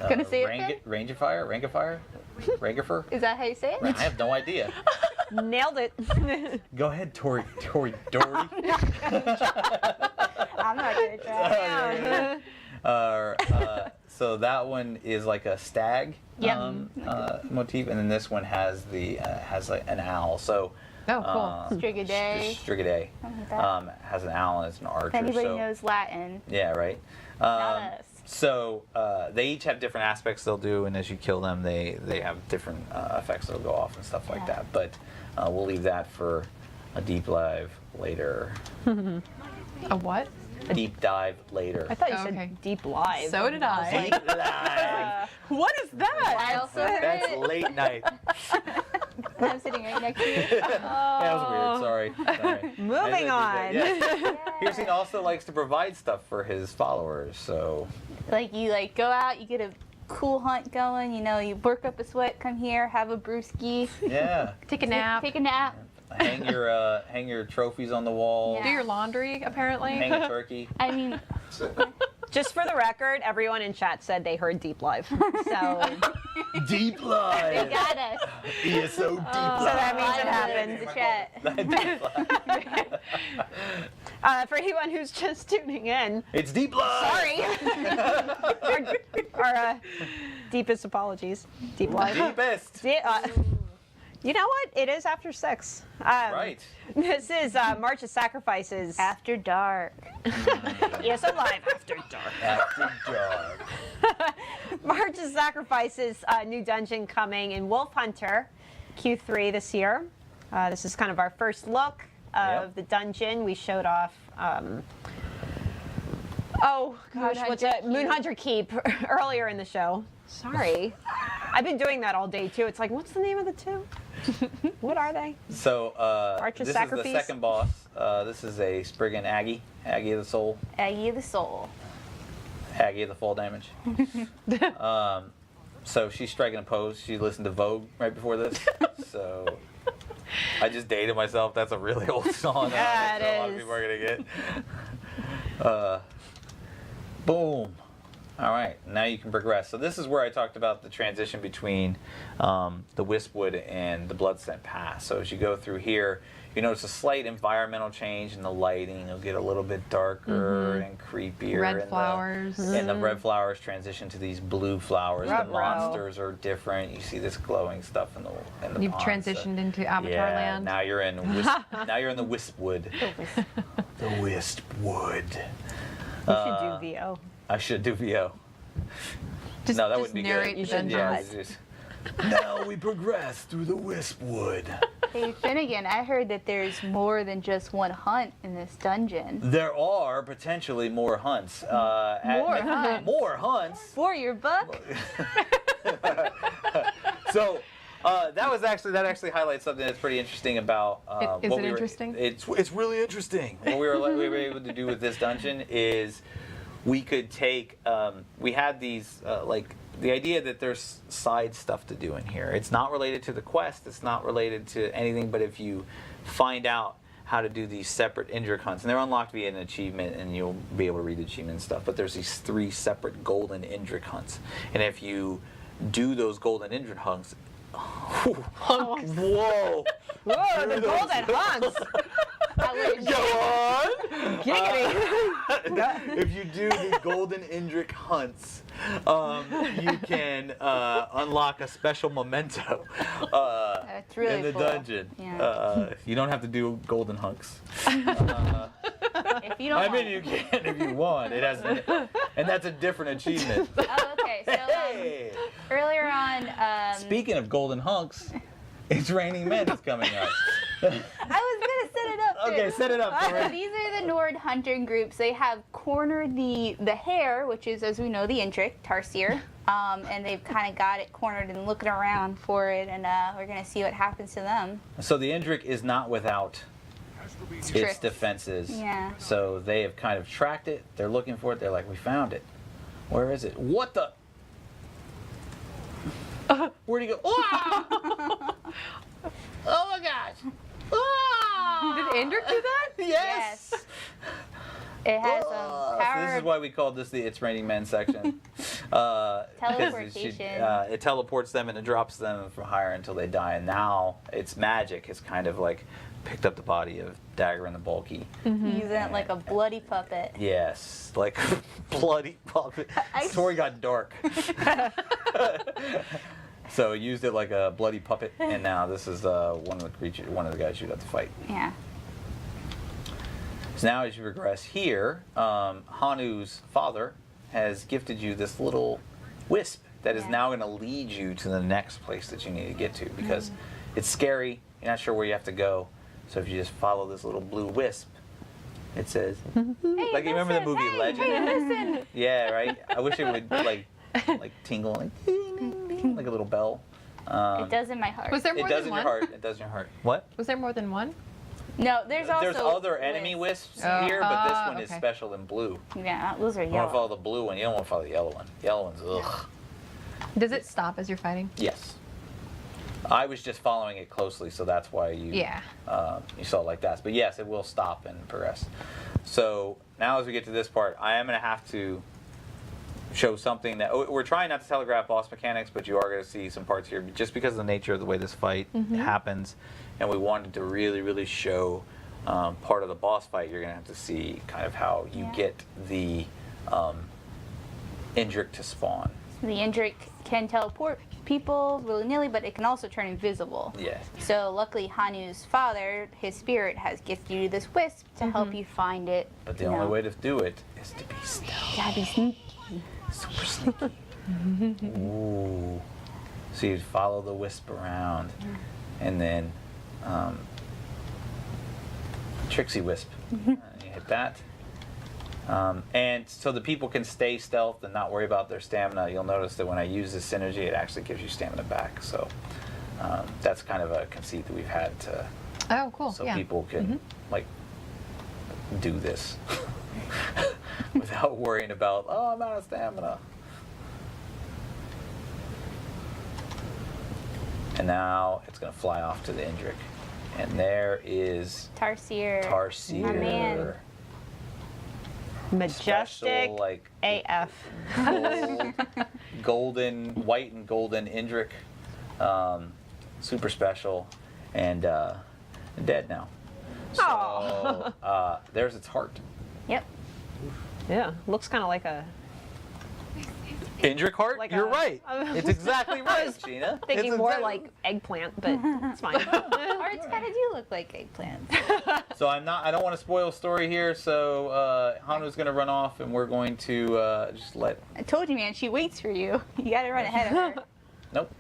Speaker 4: Gonna say it?
Speaker 3: Rangifier? Rangifer?
Speaker 4: Is that how you say it?
Speaker 3: I have no idea.
Speaker 1: Nailed it.
Speaker 3: Go ahead, Dory.
Speaker 4: I'm not gonna try.
Speaker 3: So that one is like a stag motif, and then this one has like an owl. So
Speaker 2: Oh, cool.
Speaker 4: Strigidae.
Speaker 3: Strigidae has an owl and it's an archer.
Speaker 4: If anybody
Speaker 3: so,
Speaker 4: knows Latin,
Speaker 3: yeah, right.
Speaker 4: not us.
Speaker 3: So they each have different aspects they'll do, and as you kill them, they have different effects that'll go off and stuff like that. But we'll leave that for a deep dive later.
Speaker 2: A what?
Speaker 3: A deep dive later.
Speaker 1: I thought you
Speaker 2: Okay.
Speaker 1: said deep live.
Speaker 2: So did I.
Speaker 3: Deep dive.
Speaker 2: What is that?
Speaker 4: Wild
Speaker 3: That's late night.
Speaker 4: I'm sitting right next to you.
Speaker 3: That was weird. Sorry.
Speaker 1: Moving on.
Speaker 3: Yeah. Hircine also likes to provide stuff for his followers. So
Speaker 4: You go out, you get a cool hunt going. You work up a sweat, come here, have a brewski,
Speaker 3: yeah,
Speaker 2: Take a nap.
Speaker 4: take a nap.
Speaker 3: hang your trophies on the wall.
Speaker 4: Yeah.
Speaker 2: Do your laundry, apparently.
Speaker 3: Hang a turkey.
Speaker 4: I mean,
Speaker 1: Just for the record, everyone in chat said they heard Deep Live. So
Speaker 3: Deep Live.
Speaker 4: They got us.
Speaker 3: ESO Deep Live.
Speaker 1: So that means it happened.
Speaker 4: The chat.
Speaker 1: For anyone who's just tuning in,
Speaker 3: It's Deep Live.
Speaker 1: sorry. our deepest apologies. Deep Live.
Speaker 3: Deepest.
Speaker 1: You know what? It is after 6.
Speaker 3: Right.
Speaker 1: This is March of Sacrifices.
Speaker 4: After dark.
Speaker 1: ESO Live After Dark.
Speaker 3: After dark.
Speaker 1: March of Sacrifices, new dungeon coming in Wolf Hunter, Q3 this year. This is kind of our first look of the dungeon. We showed off. Oh gosh, what's it? Moonhunter Keep earlier in the show. Sorry, I've been doing that all day too. It's like, what's the name of the two? What are they?
Speaker 3: So
Speaker 1: March of
Speaker 3: this
Speaker 1: Sacrifice?
Speaker 3: is the second boss. This is a Spriggan Aggie of the Soul,
Speaker 4: Aggie of the Soul.
Speaker 3: Aggie of the Fall Damage. So she's striking a pose. She listened to Vogue right before this. So I just dated myself. That's a really old song.
Speaker 1: Yeah,
Speaker 3: A lot
Speaker 1: it
Speaker 3: of
Speaker 1: is.
Speaker 3: people are gonna get. Boom. All right, now you can progress. So this is where I talked about the transition between the Wispwood and the Bloodscent Pass. So as you go through here, you notice a slight environmental change in the lighting. It'll get a little bit darker and creepier.
Speaker 2: Red flowers.
Speaker 3: And the red flowers transition to these blue flowers. The
Speaker 1: Ruh-roh.
Speaker 3: monsters are different. You see this glowing stuff in the
Speaker 2: You've
Speaker 3: ponds.
Speaker 2: transitioned into Avatar
Speaker 3: Yeah,
Speaker 2: Land.
Speaker 3: now you're in now you're in the Wispwood. The Wispwood.
Speaker 1: You should do VO.
Speaker 3: I should do VO.
Speaker 2: Just,
Speaker 3: No, that
Speaker 2: just
Speaker 3: would be
Speaker 2: narrate
Speaker 3: good.
Speaker 2: the dungeons.
Speaker 3: Yeah, it's just- now we progress through the Wispwood.
Speaker 4: Hey, Finnegan, I heard that there's more than just one hunt in this dungeon.
Speaker 3: There are potentially more hunts.
Speaker 4: More hunts?
Speaker 3: More hunts.
Speaker 4: For your buck?
Speaker 3: So that actually highlights something that's pretty interesting about
Speaker 2: Is
Speaker 3: what
Speaker 2: it
Speaker 3: we were,
Speaker 2: interesting?
Speaker 3: It's really interesting. What we were able to do with this dungeon is we could take we had these like the idea that there's side stuff to do in here. It's not related to the quest. It's not related to anything. But if you find out how to do these separate Indrik hunts, and they're unlocked via an achievement, and you'll be able to read the achievement and stuff. But there's these 3 separate golden Indrik hunts, and if you do those golden Indrik hunts, whoa,
Speaker 1: Whoa, the golden hunts.
Speaker 3: go on.
Speaker 1: Giggity.
Speaker 3: If you do the golden Indrik hunts, you can unlock a special memento
Speaker 4: That's really
Speaker 3: in the
Speaker 4: cool.
Speaker 3: dungeon.
Speaker 4: Yeah.
Speaker 3: You don't have to do golden hunks.
Speaker 4: If you don't
Speaker 3: I
Speaker 4: want
Speaker 3: mean, you can if you want. It has, and that's a different achievement.
Speaker 4: Oh, okay. So
Speaker 3: Hey!
Speaker 4: earlier on,
Speaker 3: Speaking of golden hunks, it's Raining Men is coming up.
Speaker 4: I was gonna set it up.
Speaker 3: Okay,
Speaker 4: too.
Speaker 3: set it up.
Speaker 4: So
Speaker 3: Cory.
Speaker 4: these are the Nord hunting groups. They have cornered the hare, which is, as we know, the Indrik, Tarsier, and they've kind of got it cornered and looking around for it, and we're gonna see what happens to them.
Speaker 3: So the Indrik is not without its
Speaker 4: Tricks.
Speaker 3: defenses.
Speaker 4: Yeah.
Speaker 3: So they have kind of tracked it. They're looking for it. They're like, we found it. Where is it? What the? Where'd he go? Ah! Oh my gosh! Ah!
Speaker 2: Did Indrik do that?
Speaker 3: Yes.
Speaker 4: It has
Speaker 3: Oh,
Speaker 4: power.
Speaker 3: so this is why we called this the It's Raining Men section. 'Cause
Speaker 4: Teleportation.
Speaker 3: it teleports them and it drops them from higher until they die. And now its magic has kind of like picked up the body of Dagger and the Bulky.
Speaker 4: Using it like a bloody puppet.
Speaker 3: Yes, like bloody puppet.
Speaker 4: I-
Speaker 3: Story got dark. So it used it like a bloody puppet, and now this is one of the guys you'd have to fight.
Speaker 4: Yeah.
Speaker 3: So now as you progress here, Hanu's father has gifted you this little wisp that is
Speaker 4: Yeah.
Speaker 3: now going to lead you to the next place that you need to get to, because it's scary, you're not sure where you have to go, so if you just follow this little blue wisp, it says, like you remember the movie Legend?
Speaker 4: Listen.
Speaker 3: Yeah, right? I wish it would like tingle, like ding, ding, ding, like a little bell.
Speaker 4: It does in my heart.
Speaker 2: Was there
Speaker 3: It
Speaker 2: more
Speaker 3: does
Speaker 2: than
Speaker 3: in
Speaker 2: one?
Speaker 3: your heart. It does in your heart. What?
Speaker 2: Was there more than one?
Speaker 4: No, there's also
Speaker 3: There's other enemy wisps
Speaker 2: Oh,
Speaker 3: here, but this one is
Speaker 2: okay.
Speaker 3: special in blue.
Speaker 4: Yeah, those are
Speaker 3: You want to follow
Speaker 4: yellow.
Speaker 3: the blue one. You don't want to follow the yellow one. Yellow one's ugh.
Speaker 2: Does it stop as you're fighting?
Speaker 3: Yes. I was just following it closely, so that's why you
Speaker 2: Yeah.
Speaker 3: you saw it like that. But yes, it will stop and progress. So now as we get to this part, I am going to have to show something that we're trying not to telegraph boss mechanics, but you are going to see some parts here just because of the nature of the way this fight happens, and we wanted to really show part of the boss fight. You're going to have to see kind of how you get the Indrik to spawn.
Speaker 4: The Indrik can teleport people willy-nilly, but it can also turn invisible.
Speaker 3: Yes.
Speaker 4: So luckily Hanu's father, his spirit, has gifted you this wisp to help you find it.
Speaker 3: But the only way to do it is to be stealth.
Speaker 4: Gotta be sneaky.
Speaker 3: Super sneaky. Ooh. So you follow the wisp around, and then Trixie Wisp. You hit that. And so the people can stay stealth and not worry about their stamina. You'll notice that when I use this synergy, it actually gives you stamina back. So that's kind of a conceit that we've had to.
Speaker 2: Oh, cool.
Speaker 3: So
Speaker 2: yeah.
Speaker 3: people can like do this without worrying about, oh, I'm out of stamina. And now it's going to fly off to the Indrik. And there is
Speaker 4: Tarsier.
Speaker 3: Tarsier.
Speaker 4: My man.
Speaker 1: Majestic
Speaker 3: Special, like
Speaker 1: AF.
Speaker 3: golden, white and golden Indrik. Super special. And dead now. So there's its heart.
Speaker 4: Yep.
Speaker 1: Yeah, looks kind of like a.
Speaker 3: Indrik heart?
Speaker 1: Like
Speaker 3: You're
Speaker 1: a-
Speaker 3: right. It's exactly right,
Speaker 1: was
Speaker 3: Gina.
Speaker 1: Thinking
Speaker 3: It's
Speaker 1: more
Speaker 3: exactly-
Speaker 1: like eggplant, but it's fine.
Speaker 4: Hearts kind of do look like eggplants.
Speaker 3: So I don't want to spoil the story here. So Hanu's going to run off, and we're going to just let.
Speaker 4: I told you, man. She waits for you. You gotta run ahead of her.
Speaker 3: Nope.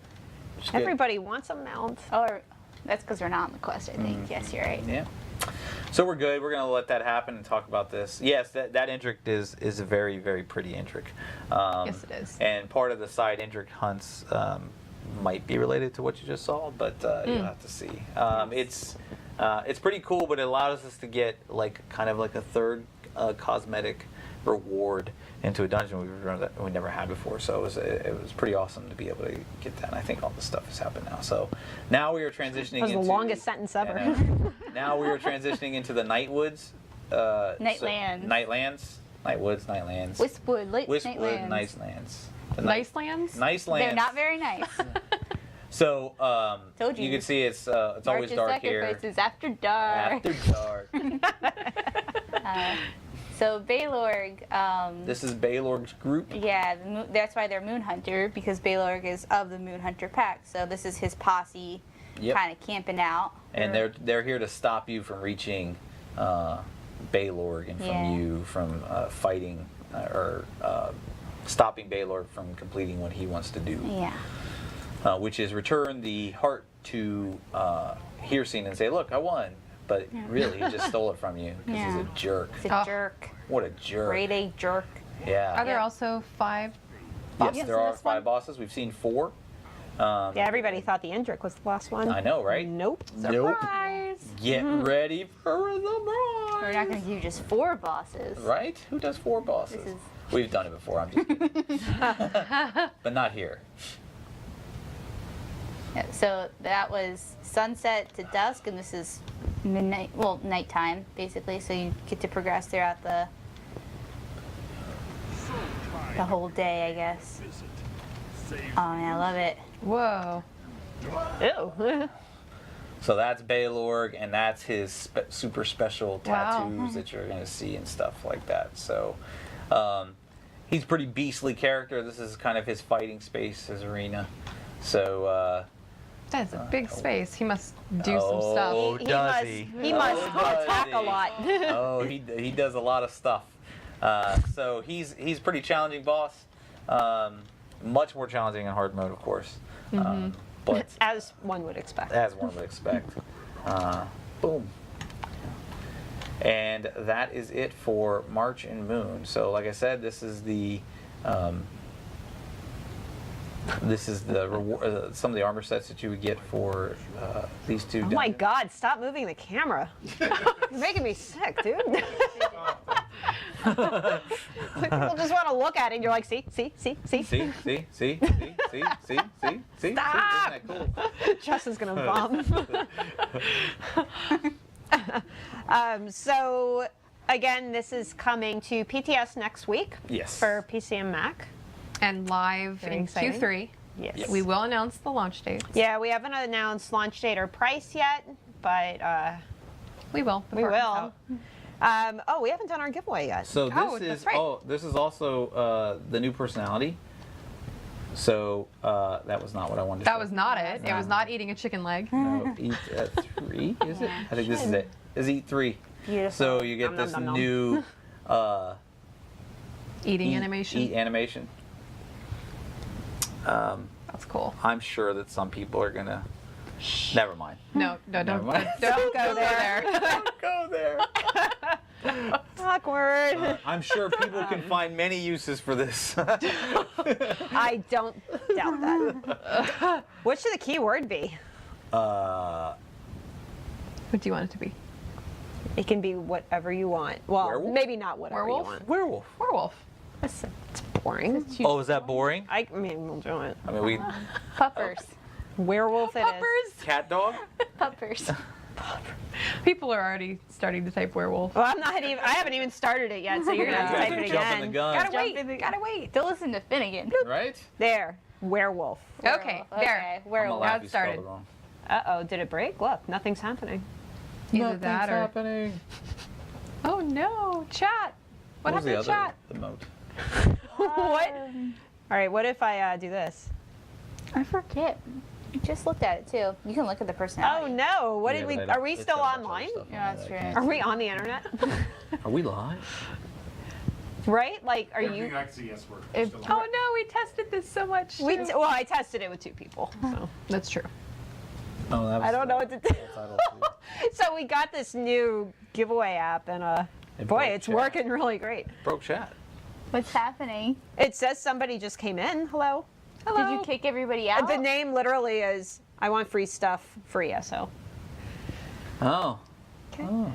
Speaker 3: She's good.
Speaker 1: Everybody wants a mount.
Speaker 4: Or that's because we're not on the quest, I think. Yes, you're right.
Speaker 3: Yeah. So we're good. We're going to let that happen and talk about this. Yes, that Indrik is a very, very pretty Indrik.
Speaker 2: Yes, it is.
Speaker 3: And part of the side Indrik hunts might be related to what you just saw, but you'll have to see. It's pretty cool, but it allows us to get like kind of like a third cosmetic reward into a dungeon we never had before. So it was pretty awesome to be able to get that. And I think all this stuff has happened now. So now we are transitioning.
Speaker 1: That was the
Speaker 3: into
Speaker 1: longest sentence ever.
Speaker 3: now we are transitioning into the Nightwoods.
Speaker 4: Nightlands.
Speaker 3: Nightlands. Nightwoods. Nightlands.
Speaker 4: Wispwood,
Speaker 3: Wispwood.
Speaker 4: Nightlands.
Speaker 3: Nightlands.
Speaker 2: Nice lands?
Speaker 3: Nice lands.
Speaker 4: They're not very nice.
Speaker 3: So
Speaker 4: Told you.
Speaker 3: you can see it's always dark here.
Speaker 4: Sacrifices after dark.
Speaker 3: After dark.
Speaker 4: So Baylorg.
Speaker 3: This is Baylorg's group.
Speaker 4: Yeah, that's why they're Moon Hunter, because Baylorg is of the Moon Hunter pack. So this is his posse,
Speaker 3: Yep.
Speaker 4: kind of camping out.
Speaker 3: And they're here to stop you from reaching Baylorg and from fighting or stopping Baylorg from completing what he wants to do.
Speaker 4: Yeah.
Speaker 3: Which is return the heart to Hircine and say, look, I won. But really, he just stole it from you because he's a jerk.
Speaker 4: He's a jerk.
Speaker 3: What a jerk.
Speaker 4: Grade A jerk.
Speaker 3: Yeah.
Speaker 2: Are there also 5
Speaker 3: Yes,
Speaker 2: bosses
Speaker 3: there
Speaker 2: in
Speaker 3: are
Speaker 2: this
Speaker 3: 5
Speaker 2: one?
Speaker 3: bosses. We've seen 4.
Speaker 1: Yeah, everybody thought the Indrik was the last one.
Speaker 3: I know, right?
Speaker 1: Nope.
Speaker 3: Nope.
Speaker 2: Surprise!
Speaker 3: Get ready for the surprise.
Speaker 4: We're not going to do just 4 bosses.
Speaker 3: Right? Who does 4 bosses?
Speaker 4: This is-
Speaker 3: We've done it before. I'm just kidding. But not here.
Speaker 4: Yeah, so that was sunset to dusk, and this is midnight, well, nighttime, basically. So you get to progress throughout the whole day, I guess. Oh, man, I love it.
Speaker 2: Whoa.
Speaker 1: Ew.
Speaker 3: So that's Baylorg, and that's his super special
Speaker 2: Wow.
Speaker 3: tattoos that you're going to see and stuff like that. So he's a pretty beastly character. This is kind of his fighting space, his arena. So
Speaker 2: That's a big space. He must do some stuff.
Speaker 3: Oh,
Speaker 1: He
Speaker 3: does
Speaker 1: must,
Speaker 3: he?
Speaker 1: he must
Speaker 3: does
Speaker 1: attack
Speaker 3: he?
Speaker 1: a lot.
Speaker 3: Oh, he does a lot of stuff. So he's a pretty challenging boss. Much more challenging in hard mode, of course. But
Speaker 1: As one would expect.
Speaker 3: as one would expect. Boom. And that is it for March and Moon. So, like I said, this is the reward, some of the armor sets that you would get for these 2
Speaker 1: Oh
Speaker 3: dungeons.
Speaker 1: my God, stop moving the camera. You're making me sick, dude. People just want to look at it and you're like, see.
Speaker 3: See.
Speaker 1: Stop!
Speaker 3: Isn't that cool?
Speaker 1: Justin's going to vom. So, again, this is coming to PTS next week
Speaker 3: Yes.
Speaker 1: for PC and Mac.
Speaker 2: and live
Speaker 1: Very
Speaker 2: in
Speaker 1: exciting.
Speaker 2: Q3.
Speaker 1: Yes.
Speaker 2: We will announce the launch dates.
Speaker 1: Yeah, we haven't announced launch date or price yet, but
Speaker 2: We will.
Speaker 1: we
Speaker 2: before it comes
Speaker 1: will.
Speaker 2: out.
Speaker 1: Oh, we haven't done our giveaway yet.
Speaker 3: So this
Speaker 2: Oh,
Speaker 3: is
Speaker 2: that's right.
Speaker 3: this is also the new personality. So that was not what I wanted to
Speaker 2: That
Speaker 3: show.
Speaker 2: was not it. It was not eating a chicken leg.
Speaker 3: No, eat at 3, is it? I think this is it. Is eat 3.
Speaker 4: Beautiful.
Speaker 3: So you get
Speaker 1: Nom, nom,
Speaker 3: this
Speaker 1: nom, nom.
Speaker 3: new
Speaker 2: Eating animation.
Speaker 3: Eat animation.
Speaker 2: That's cool.
Speaker 3: I'm sure that some people are gonna. Never mind.
Speaker 2: No,
Speaker 3: Never
Speaker 2: don't
Speaker 3: mind.
Speaker 2: don't go there.
Speaker 3: Don't go there.
Speaker 1: Awkward.
Speaker 3: I'm sure people can find many uses for this.
Speaker 1: I don't doubt that. What should the key word be?
Speaker 2: What do you want it to be?
Speaker 1: It can be whatever you want. Well,
Speaker 3: Werewolf?
Speaker 1: maybe not whatever
Speaker 2: Werewolf?
Speaker 1: you want.
Speaker 3: Werewolf.
Speaker 2: Werewolf.
Speaker 1: It's boring.
Speaker 3: Oh, is that boring?
Speaker 1: I mean, we'll do it.
Speaker 3: I mean, we
Speaker 4: Puppers.
Speaker 1: Werewolf it is.
Speaker 2: Puppers.
Speaker 3: cat dog.
Speaker 4: Puppers.
Speaker 2: People are already starting to type werewolf.
Speaker 1: Well, I haven't even started it yet, so you're gonna have to
Speaker 2: Yeah.
Speaker 1: type it
Speaker 3: Jumping
Speaker 1: again.
Speaker 3: the gun.
Speaker 2: Gotta
Speaker 4: Jump in
Speaker 2: wait.
Speaker 4: the-
Speaker 2: Gotta wait.
Speaker 4: Don't listen to Finnegan.
Speaker 3: Right?
Speaker 1: There, werewolf.
Speaker 2: Okay, there.
Speaker 4: Okay,
Speaker 3: I'm gonna
Speaker 4: werewolf.
Speaker 3: laugh
Speaker 2: Now
Speaker 3: if
Speaker 2: it
Speaker 3: you spelled
Speaker 2: started.
Speaker 3: it wrong.
Speaker 1: Uh-oh, did it break? Look, nothing's happening.
Speaker 2: Either that or.
Speaker 3: happening.
Speaker 2: Oh no, chat. What
Speaker 3: was
Speaker 2: happened
Speaker 3: the
Speaker 2: to chat?
Speaker 3: The moat.
Speaker 1: What? All right, what if I do this?
Speaker 4: I forget. I just looked at it too. You can look at the personality.
Speaker 1: Oh no, what
Speaker 3: Yeah,
Speaker 1: did we,
Speaker 3: but I don't-
Speaker 1: are we
Speaker 3: it's
Speaker 1: still
Speaker 3: got a bunch of
Speaker 1: online?
Speaker 3: stuff on
Speaker 4: Yeah,
Speaker 3: it
Speaker 4: that's
Speaker 3: that I
Speaker 4: right.
Speaker 3: can't
Speaker 1: Are
Speaker 3: see.
Speaker 1: we on the internet?
Speaker 3: Are we live?
Speaker 1: Right? Like, are
Speaker 5: Everything
Speaker 1: you?
Speaker 5: I can see, yes, we're
Speaker 4: If-
Speaker 5: still
Speaker 2: Oh no, we tested this so much. too.
Speaker 1: Well, I tested it with 2 people, so.
Speaker 2: That's true.
Speaker 3: Oh, that was
Speaker 1: I don't know what to do.
Speaker 3: title,
Speaker 1: So we got this new giveaway app, and
Speaker 3: It
Speaker 1: boy,
Speaker 3: broke
Speaker 1: it's
Speaker 3: chat.
Speaker 1: working really great.
Speaker 3: Broke chat.
Speaker 4: What's happening?
Speaker 1: It says somebody just came in. Hello.
Speaker 2: Hello.
Speaker 4: Did you kick everybody out?
Speaker 1: The name literally is "I want free stuff, free ESO."
Speaker 3: Oh. Oh.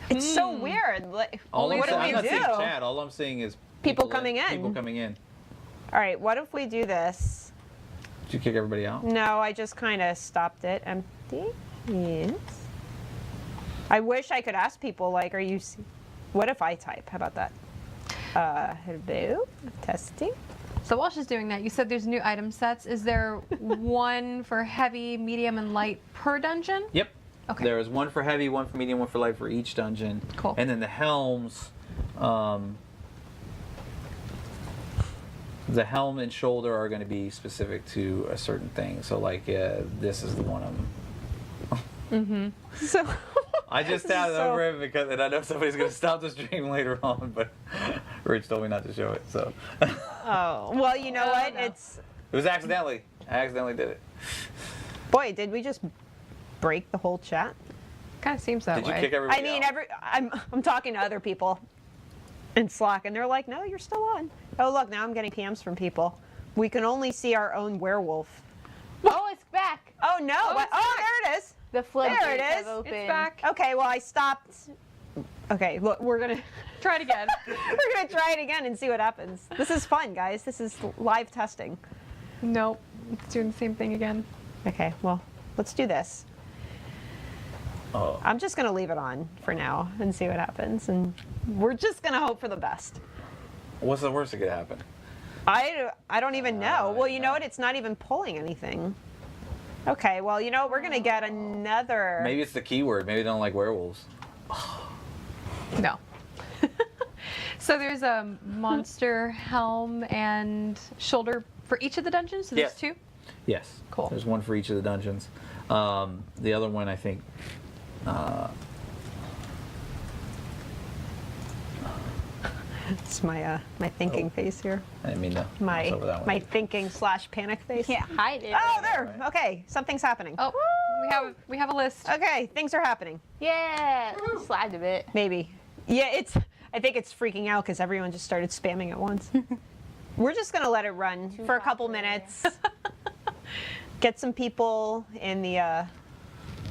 Speaker 1: It's so weird. Like,
Speaker 3: All I'm
Speaker 1: what do
Speaker 3: saying,
Speaker 1: we
Speaker 3: I'm not
Speaker 1: do?
Speaker 3: seeing chat. All I'm seeing is
Speaker 1: People coming in.
Speaker 3: People coming in.
Speaker 1: All right, what if we do this?
Speaker 3: Did you kick everybody out?
Speaker 1: No, I just kind of stopped it empty. Yes. I wish I could ask people, like, are you... What if I type? How about that? Hello? Testing?
Speaker 2: So while she's doing that, you said there's new item sets. Is there one for heavy, medium, and light per dungeon?
Speaker 3: Yep.
Speaker 2: Okay.
Speaker 3: There is one for heavy, one for medium, one for light for each dungeon.
Speaker 2: Cool.
Speaker 3: And then the helms, the helm and shoulder are going to be specific to a certain thing. So like this is the one I'm.
Speaker 1: So...
Speaker 3: I just tabbed
Speaker 1: So-
Speaker 3: over it because, and I know somebody's going to stop the stream later on, but Rich told me not to show it, so.
Speaker 1: Oh, well, you know
Speaker 2: Oh,
Speaker 1: what?
Speaker 2: no.
Speaker 1: It's...
Speaker 3: It was accidentally. I accidentally did it.
Speaker 1: Boy, did we just break the whole chat?
Speaker 2: Kind of seems that
Speaker 3: Did you
Speaker 2: way.
Speaker 3: kick everybody
Speaker 1: I mean,
Speaker 3: out?
Speaker 1: I'm talking to other people in Slack, and they're like, "No, you're still on." Oh, look, now I'm getting PMs from people. We can only see our own werewolf.
Speaker 4: Oh, it's back.
Speaker 1: Oh no!
Speaker 2: Oh,
Speaker 1: What?
Speaker 2: it's
Speaker 1: Oh,
Speaker 2: back.
Speaker 1: there it is.
Speaker 4: The floodgates
Speaker 1: There it
Speaker 4: have
Speaker 1: is.
Speaker 4: opened.
Speaker 2: It's back.
Speaker 1: Okay, well, I stopped. Okay, look, we're gonna
Speaker 2: Try it again.
Speaker 1: we're gonna try it again and see what happens. This is fun, guys. This is live testing.
Speaker 2: Nope. It's doing the same thing again.
Speaker 1: Okay, well, let's do this.
Speaker 3: Oh.
Speaker 1: I'm just gonna leave it on for now and see what happens, and we're just gonna hope for the best.
Speaker 3: What's the worst that could happen?
Speaker 1: I don't even know. Well, you know what? It's not even pulling anything. Okay, well, you know what? We're going to get another...
Speaker 3: Maybe it's the keyword. Maybe they don't like werewolves.
Speaker 2: No. So there's a monster helm and shoulder for each of the dungeons? So there's
Speaker 3: Yes.
Speaker 2: 2?
Speaker 3: Yes.
Speaker 2: Cool.
Speaker 3: There's one for each of the dungeons. The other one, I think.
Speaker 1: It's my my thinking face here.
Speaker 3: I didn't mean to.
Speaker 1: My
Speaker 3: mouse over that one.
Speaker 1: my thinking / panic face.
Speaker 4: You can't hide it.
Speaker 1: Oh, there. Okay, something's happening.
Speaker 2: Oh, we have a list.
Speaker 1: Okay, things are happening.
Speaker 4: Yeah. Slagged a bit.
Speaker 1: Maybe. Yeah, I think it's freaking out because everyone just started spamming at once. We're just going to let it run for a couple
Speaker 4: popular.
Speaker 1: minutes. Get some people in the...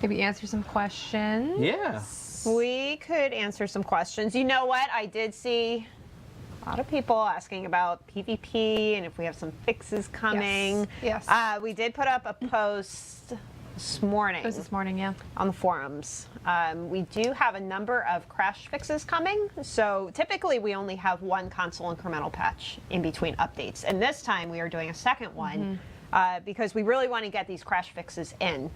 Speaker 2: Maybe answer some questions.
Speaker 3: Yeah.
Speaker 1: We could answer some questions. You know what? I did see a lot of people asking about PvP and if we have some fixes coming.
Speaker 2: Yes.
Speaker 1: We did put up a post this morning.
Speaker 2: It was this morning, yeah.
Speaker 1: On the forums. We do have a number of crash fixes coming. So typically we only have one console incremental patch in between updates. And this time we are doing a second one because we really want to get these crash fixes in.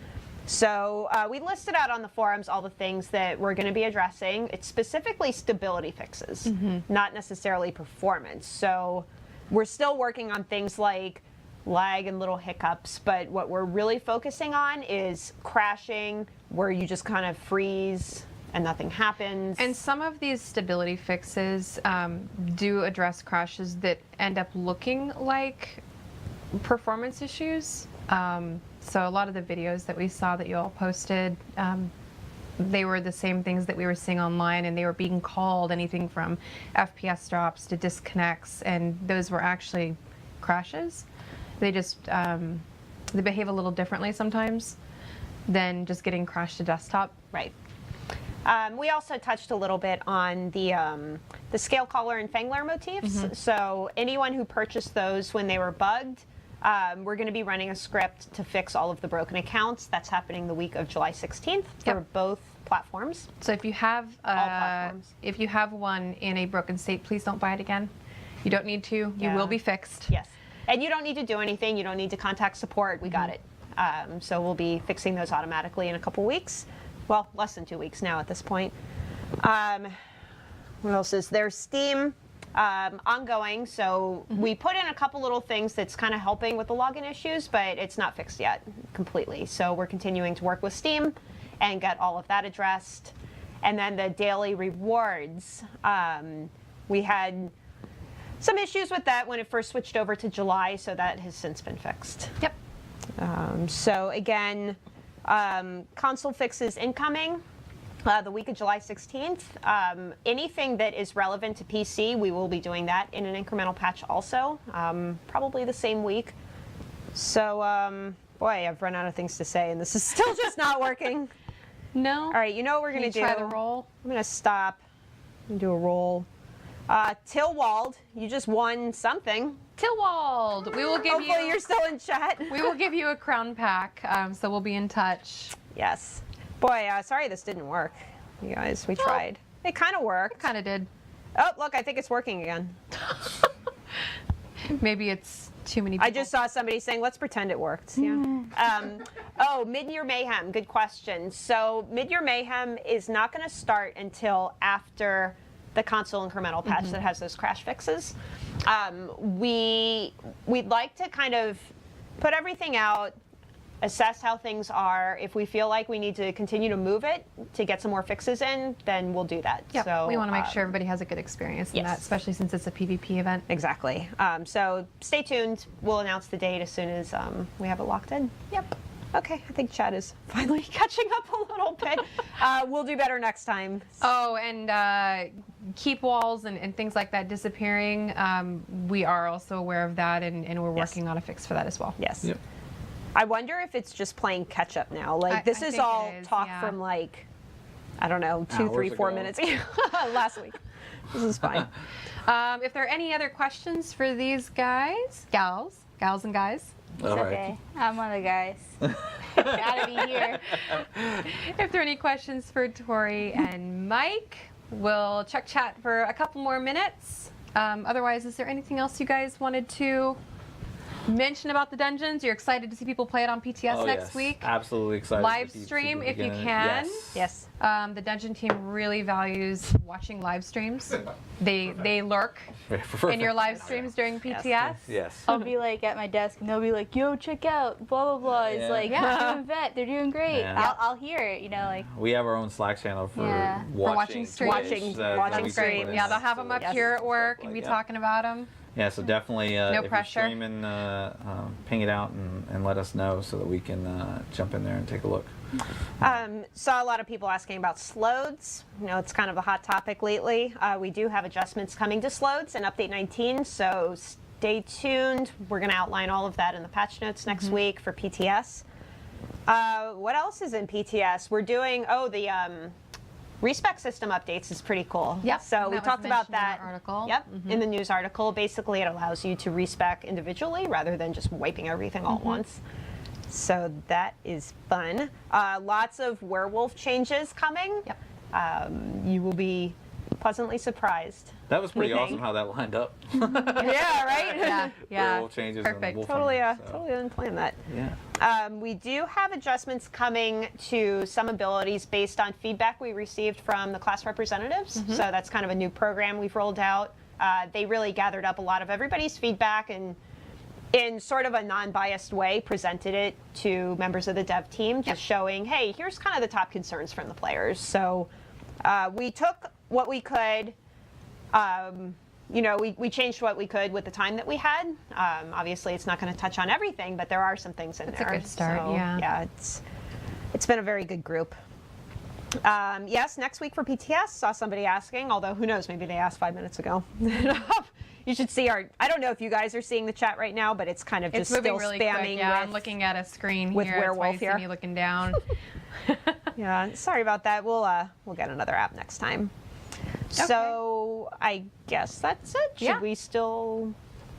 Speaker 1: So we listed out on the forums all the things that we're going to be addressing. It's specifically stability fixes, not necessarily performance. So we're still working on things like lag and little hiccups, but what we're really focusing on is crashing, where you just kind of freeze and nothing happens.
Speaker 2: And some of these stability fixes do address crashes that end up looking like performance issues. So a lot of the videos that we saw that you all posted, they were the same things that we were seeing online, and they were being called anything from FPS drops to disconnects, and those were actually crashes. They just they behave a little differently sometimes than just getting crashed to desktop.
Speaker 1: Right. We also touched a little bit on the scale caller and Fangler motifs. So anyone who purchased those when they were bugged, we're going to be running a script to fix all of the broken accounts. That's happening the week of July 16th for both platforms.
Speaker 2: So if you have
Speaker 1: All platforms.
Speaker 2: if you have one in a broken state, please don't buy it again. You don't need to. You
Speaker 1: Yeah.
Speaker 2: will be fixed.
Speaker 1: Yes. And you don't need to do anything. You don't need to contact support. We got it. So we'll be fixing those automatically in a couple weeks. Well, less than 2 weeks now at this point. What else is there? Steam ongoing. So we put in a couple little things that's kind of helping with the login issues, but it's not fixed yet completely. So we're continuing to work with Steam and get all of that addressed. And then the daily rewards. We had some issues with that when it first switched over to July, so that has since been fixed.
Speaker 2: Yep.
Speaker 1: So again, console fixes incoming the week of July 16th. Anything that is relevant to PC, we will be doing that in an incremental patch also, probably the same week. So, boy, I've run out of things to say, and this is still just not working.
Speaker 2: No.
Speaker 1: All right, you know what we're going to do?
Speaker 2: Try the roll.
Speaker 1: I'm going to stop and do a roll. Tilwald, you just won something.
Speaker 2: Tilwald, we will give
Speaker 1: Hopefully
Speaker 2: you.
Speaker 1: you're still in chat.
Speaker 2: We will give you a crown pack. So we'll be in touch.
Speaker 1: Yes. Boy, sorry this didn't work, you guys. We tried. It kind of worked.
Speaker 2: Kind of did.
Speaker 1: Oh, look, I think it's working again.
Speaker 2: Maybe it's too many people.
Speaker 1: I just saw somebody saying, let's pretend it worked. Yeah. Oh, Mid-Year Mayhem, good question. So Mid-Year Mayhem is not going to start until after the console incremental patch that has those crash fixes. We'd like to kind of put everything out, assess how things are. If we feel like we need to continue to move it to get some more fixes in, then we'll do that.
Speaker 2: Yep.
Speaker 1: So
Speaker 2: We want to make sure everybody has a good experience in that, especially since it's a PvP event.
Speaker 1: Exactly. So stay tuned. We'll announce the date as soon as we have it locked in.
Speaker 2: Yep.
Speaker 1: Okay, I think chat is finally catching up a little bit. We'll do better next time.
Speaker 2: Oh, and keep walls and things like that disappearing. We are also aware of that, and we're working on a fix for that as well.
Speaker 1: Yes.
Speaker 3: Yep.
Speaker 1: I wonder if it's just playing catch up now. Like this
Speaker 2: I
Speaker 1: is
Speaker 2: think
Speaker 1: all
Speaker 2: it is,
Speaker 1: talk
Speaker 2: yeah.
Speaker 1: from like, I don't know, 2, 3,
Speaker 3: Hours
Speaker 1: 4
Speaker 3: ago.
Speaker 1: minutes last week. This is fine.
Speaker 2: If there are any other questions for these guys, gals and guys,
Speaker 4: It's okay. I'm one of the guys. Gotta be here.
Speaker 2: if there are any questions for Tori and Mike, we'll check chat for a couple more minutes. Otherwise, is there anything else you guys wanted to mention about the dungeons? You're excited to see people play it on PTS next week.
Speaker 3: Absolutely excited.
Speaker 2: Live
Speaker 3: to see
Speaker 2: stream
Speaker 3: people
Speaker 2: if you
Speaker 3: again.
Speaker 2: can.
Speaker 3: Yes.
Speaker 1: Yes.
Speaker 2: The dungeon team really values watching live streams. They lurk in your live streams during PTS.
Speaker 3: Yes.
Speaker 4: I'll be like at my desk and they'll be like, yo, check out, blah, blah, blah. It's
Speaker 3: Yeah.
Speaker 4: like,
Speaker 2: Yeah.
Speaker 4: doing vet, they're doing great.
Speaker 3: Yeah.
Speaker 4: I'll hear it, like.
Speaker 3: We have our own Slack channel for
Speaker 4: Yeah.
Speaker 2: watching streams.
Speaker 1: Watching
Speaker 2: That's great. Yeah, they'll have them up
Speaker 1: Yes.
Speaker 2: here at work and be talking about them.
Speaker 3: Yeah, so definitely,
Speaker 2: No
Speaker 3: if
Speaker 2: pressure.
Speaker 3: you're streaming, ping it out and let us know so that we can jump in there and take a look.
Speaker 1: Saw a lot of people asking about slodes. It's kind of a hot topic lately. We do have adjustments coming to slodes in Update 19, so stay tuned. We're going to outline all of that in the patch notes next week for PTS. What else is in PTS? We're doing, the respec system updates is pretty cool.
Speaker 2: Yep,
Speaker 1: So
Speaker 2: that
Speaker 1: we
Speaker 2: was
Speaker 1: talked about
Speaker 2: mentioned in
Speaker 1: that.
Speaker 2: our article.
Speaker 1: Yep, in the news article. Basically, it allows you to respec individually rather than just wiping everything all at once. So that is fun. Lots of werewolf changes coming.
Speaker 2: Yep.
Speaker 1: You will be pleasantly surprised.
Speaker 3: That was pretty
Speaker 1: We
Speaker 3: awesome
Speaker 1: think.
Speaker 3: how that lined up.
Speaker 1: Yeah, right?
Speaker 2: Yeah.
Speaker 3: Werewolf changes and
Speaker 2: Perfect.
Speaker 3: wolf
Speaker 1: Totally,
Speaker 3: changes, so.
Speaker 1: totally didn't plan that.
Speaker 3: Yeah.
Speaker 1: We do have adjustments coming to some abilities based on feedback we received from the class representatives. So that's kind of a new program we've rolled out. They really gathered up a lot of everybody's feedback and in sort of a non-biased way presented it to members of the dev team, just showing, hey, here's kind of the top concerns from the players. So we took what we could. We changed what we could with the time that we had. Obviously, it's not going to touch on everything, but there are some things in
Speaker 2: That's
Speaker 1: there.
Speaker 2: a good start,
Speaker 1: So,
Speaker 2: yeah.
Speaker 1: it's been a very good group. Yes, next week for PTS, saw somebody asking, although who knows, maybe they asked 5 minutes ago. You should see I don't know if you guys are seeing the chat right now, but it's kind of
Speaker 2: It's
Speaker 1: just
Speaker 2: moving
Speaker 1: still
Speaker 2: really
Speaker 1: spamming
Speaker 2: quick. Yeah,
Speaker 1: with,
Speaker 2: I'm looking at a screen
Speaker 1: with
Speaker 2: here. That's why
Speaker 1: Werewolf
Speaker 2: you see
Speaker 1: here.
Speaker 2: me looking down.
Speaker 1: Yeah, sorry about that. We'll get another app next time. So I guess that's it. Should
Speaker 2: Yeah.
Speaker 1: we still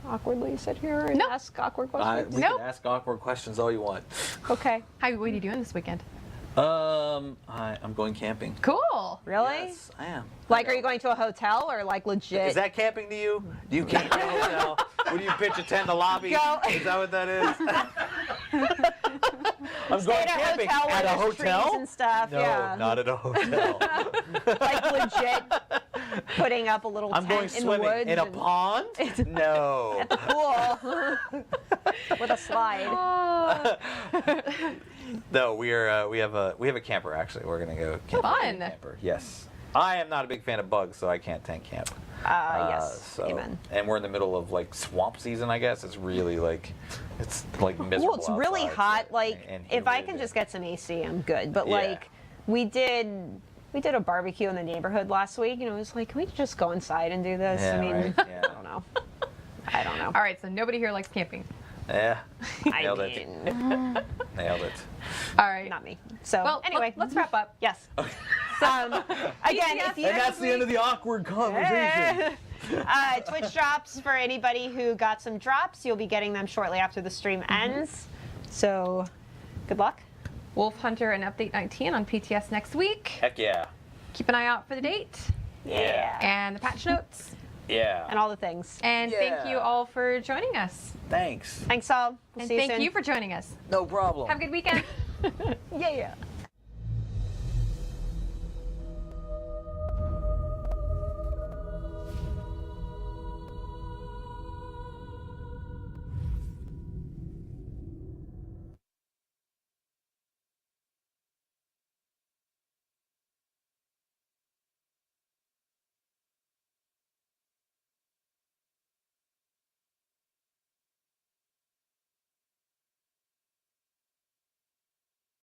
Speaker 1: awkwardly sit here and
Speaker 2: Nope.
Speaker 1: ask awkward questions?
Speaker 3: We
Speaker 2: Nope.
Speaker 3: can ask awkward questions all you want.
Speaker 1: Okay.
Speaker 2: What are you doing this weekend?
Speaker 3: I'm going camping.
Speaker 2: Cool.
Speaker 1: Really?
Speaker 3: Yes, I am.
Speaker 1: Like, are you going to a hotel or like legit?
Speaker 3: Is that camping to you? Do you camp in a hotel? Would you pitch a tent in the lobby?
Speaker 1: Go.
Speaker 3: Is that what that is? I'm
Speaker 1: Stay
Speaker 3: going
Speaker 1: at a
Speaker 3: camping
Speaker 1: hotel
Speaker 3: at
Speaker 1: where
Speaker 3: a
Speaker 1: there's
Speaker 3: hotel?
Speaker 1: trees and stuff?
Speaker 3: No,
Speaker 1: yeah.
Speaker 3: not at a hotel.
Speaker 1: Like legit putting up a little
Speaker 3: I'm going
Speaker 1: tent in the
Speaker 3: swimming
Speaker 1: woods
Speaker 3: in a
Speaker 1: and-
Speaker 3: pond? No.
Speaker 1: at the pool with a slide.
Speaker 3: No, we have a camper actually. We're gonna go camping.
Speaker 2: Fun.
Speaker 3: in a camper. Yes. I am not a big fan of bugs, so I can't tent camp.
Speaker 1: Yes. Amen.
Speaker 3: And we're in the middle of like swamp season, I guess. It's really like miserable.
Speaker 1: Well, it's really
Speaker 3: outside,
Speaker 1: hot.
Speaker 3: so-
Speaker 1: Like,
Speaker 3: and
Speaker 1: if I
Speaker 3: humid,
Speaker 1: can
Speaker 3: and-
Speaker 1: just get some AC, I'm good. But
Speaker 3: Yeah.
Speaker 1: like, we did a barbecue in the neighborhood last week, and it was like, can we just go inside and do this?
Speaker 3: Yeah,
Speaker 1: I mean,
Speaker 3: right, yeah.
Speaker 1: I don't know. I don't know.
Speaker 2: All right, so nobody here likes camping.
Speaker 3: Yeah.
Speaker 1: I
Speaker 3: Nailed it.
Speaker 1: mean,
Speaker 3: Nailed it.
Speaker 2: All right.
Speaker 1: not me. So
Speaker 2: Well,
Speaker 1: anyway,
Speaker 2: let's wrap up.
Speaker 1: Yes. Again, if you
Speaker 3: And that's the end of the awkward conversation.
Speaker 1: Twitch drops for anybody who got some drops. You'll be getting them shortly after the stream ends. So, good luck.
Speaker 2: Wolf Hunter and Update 19 on PTS next week.
Speaker 3: Heck yeah.
Speaker 2: Keep an eye out for the date
Speaker 3: Yeah.
Speaker 2: and the patch notes.
Speaker 3: Yeah.
Speaker 1: And all the things.
Speaker 2: And thank
Speaker 3: Yeah.
Speaker 2: you all for joining us.
Speaker 3: Thanks.
Speaker 1: Thanks all. We'll
Speaker 2: And
Speaker 1: see you
Speaker 2: thank
Speaker 1: soon.
Speaker 2: you for joining us.
Speaker 3: No problem.
Speaker 2: Have a good weekend.
Speaker 1: Yeah.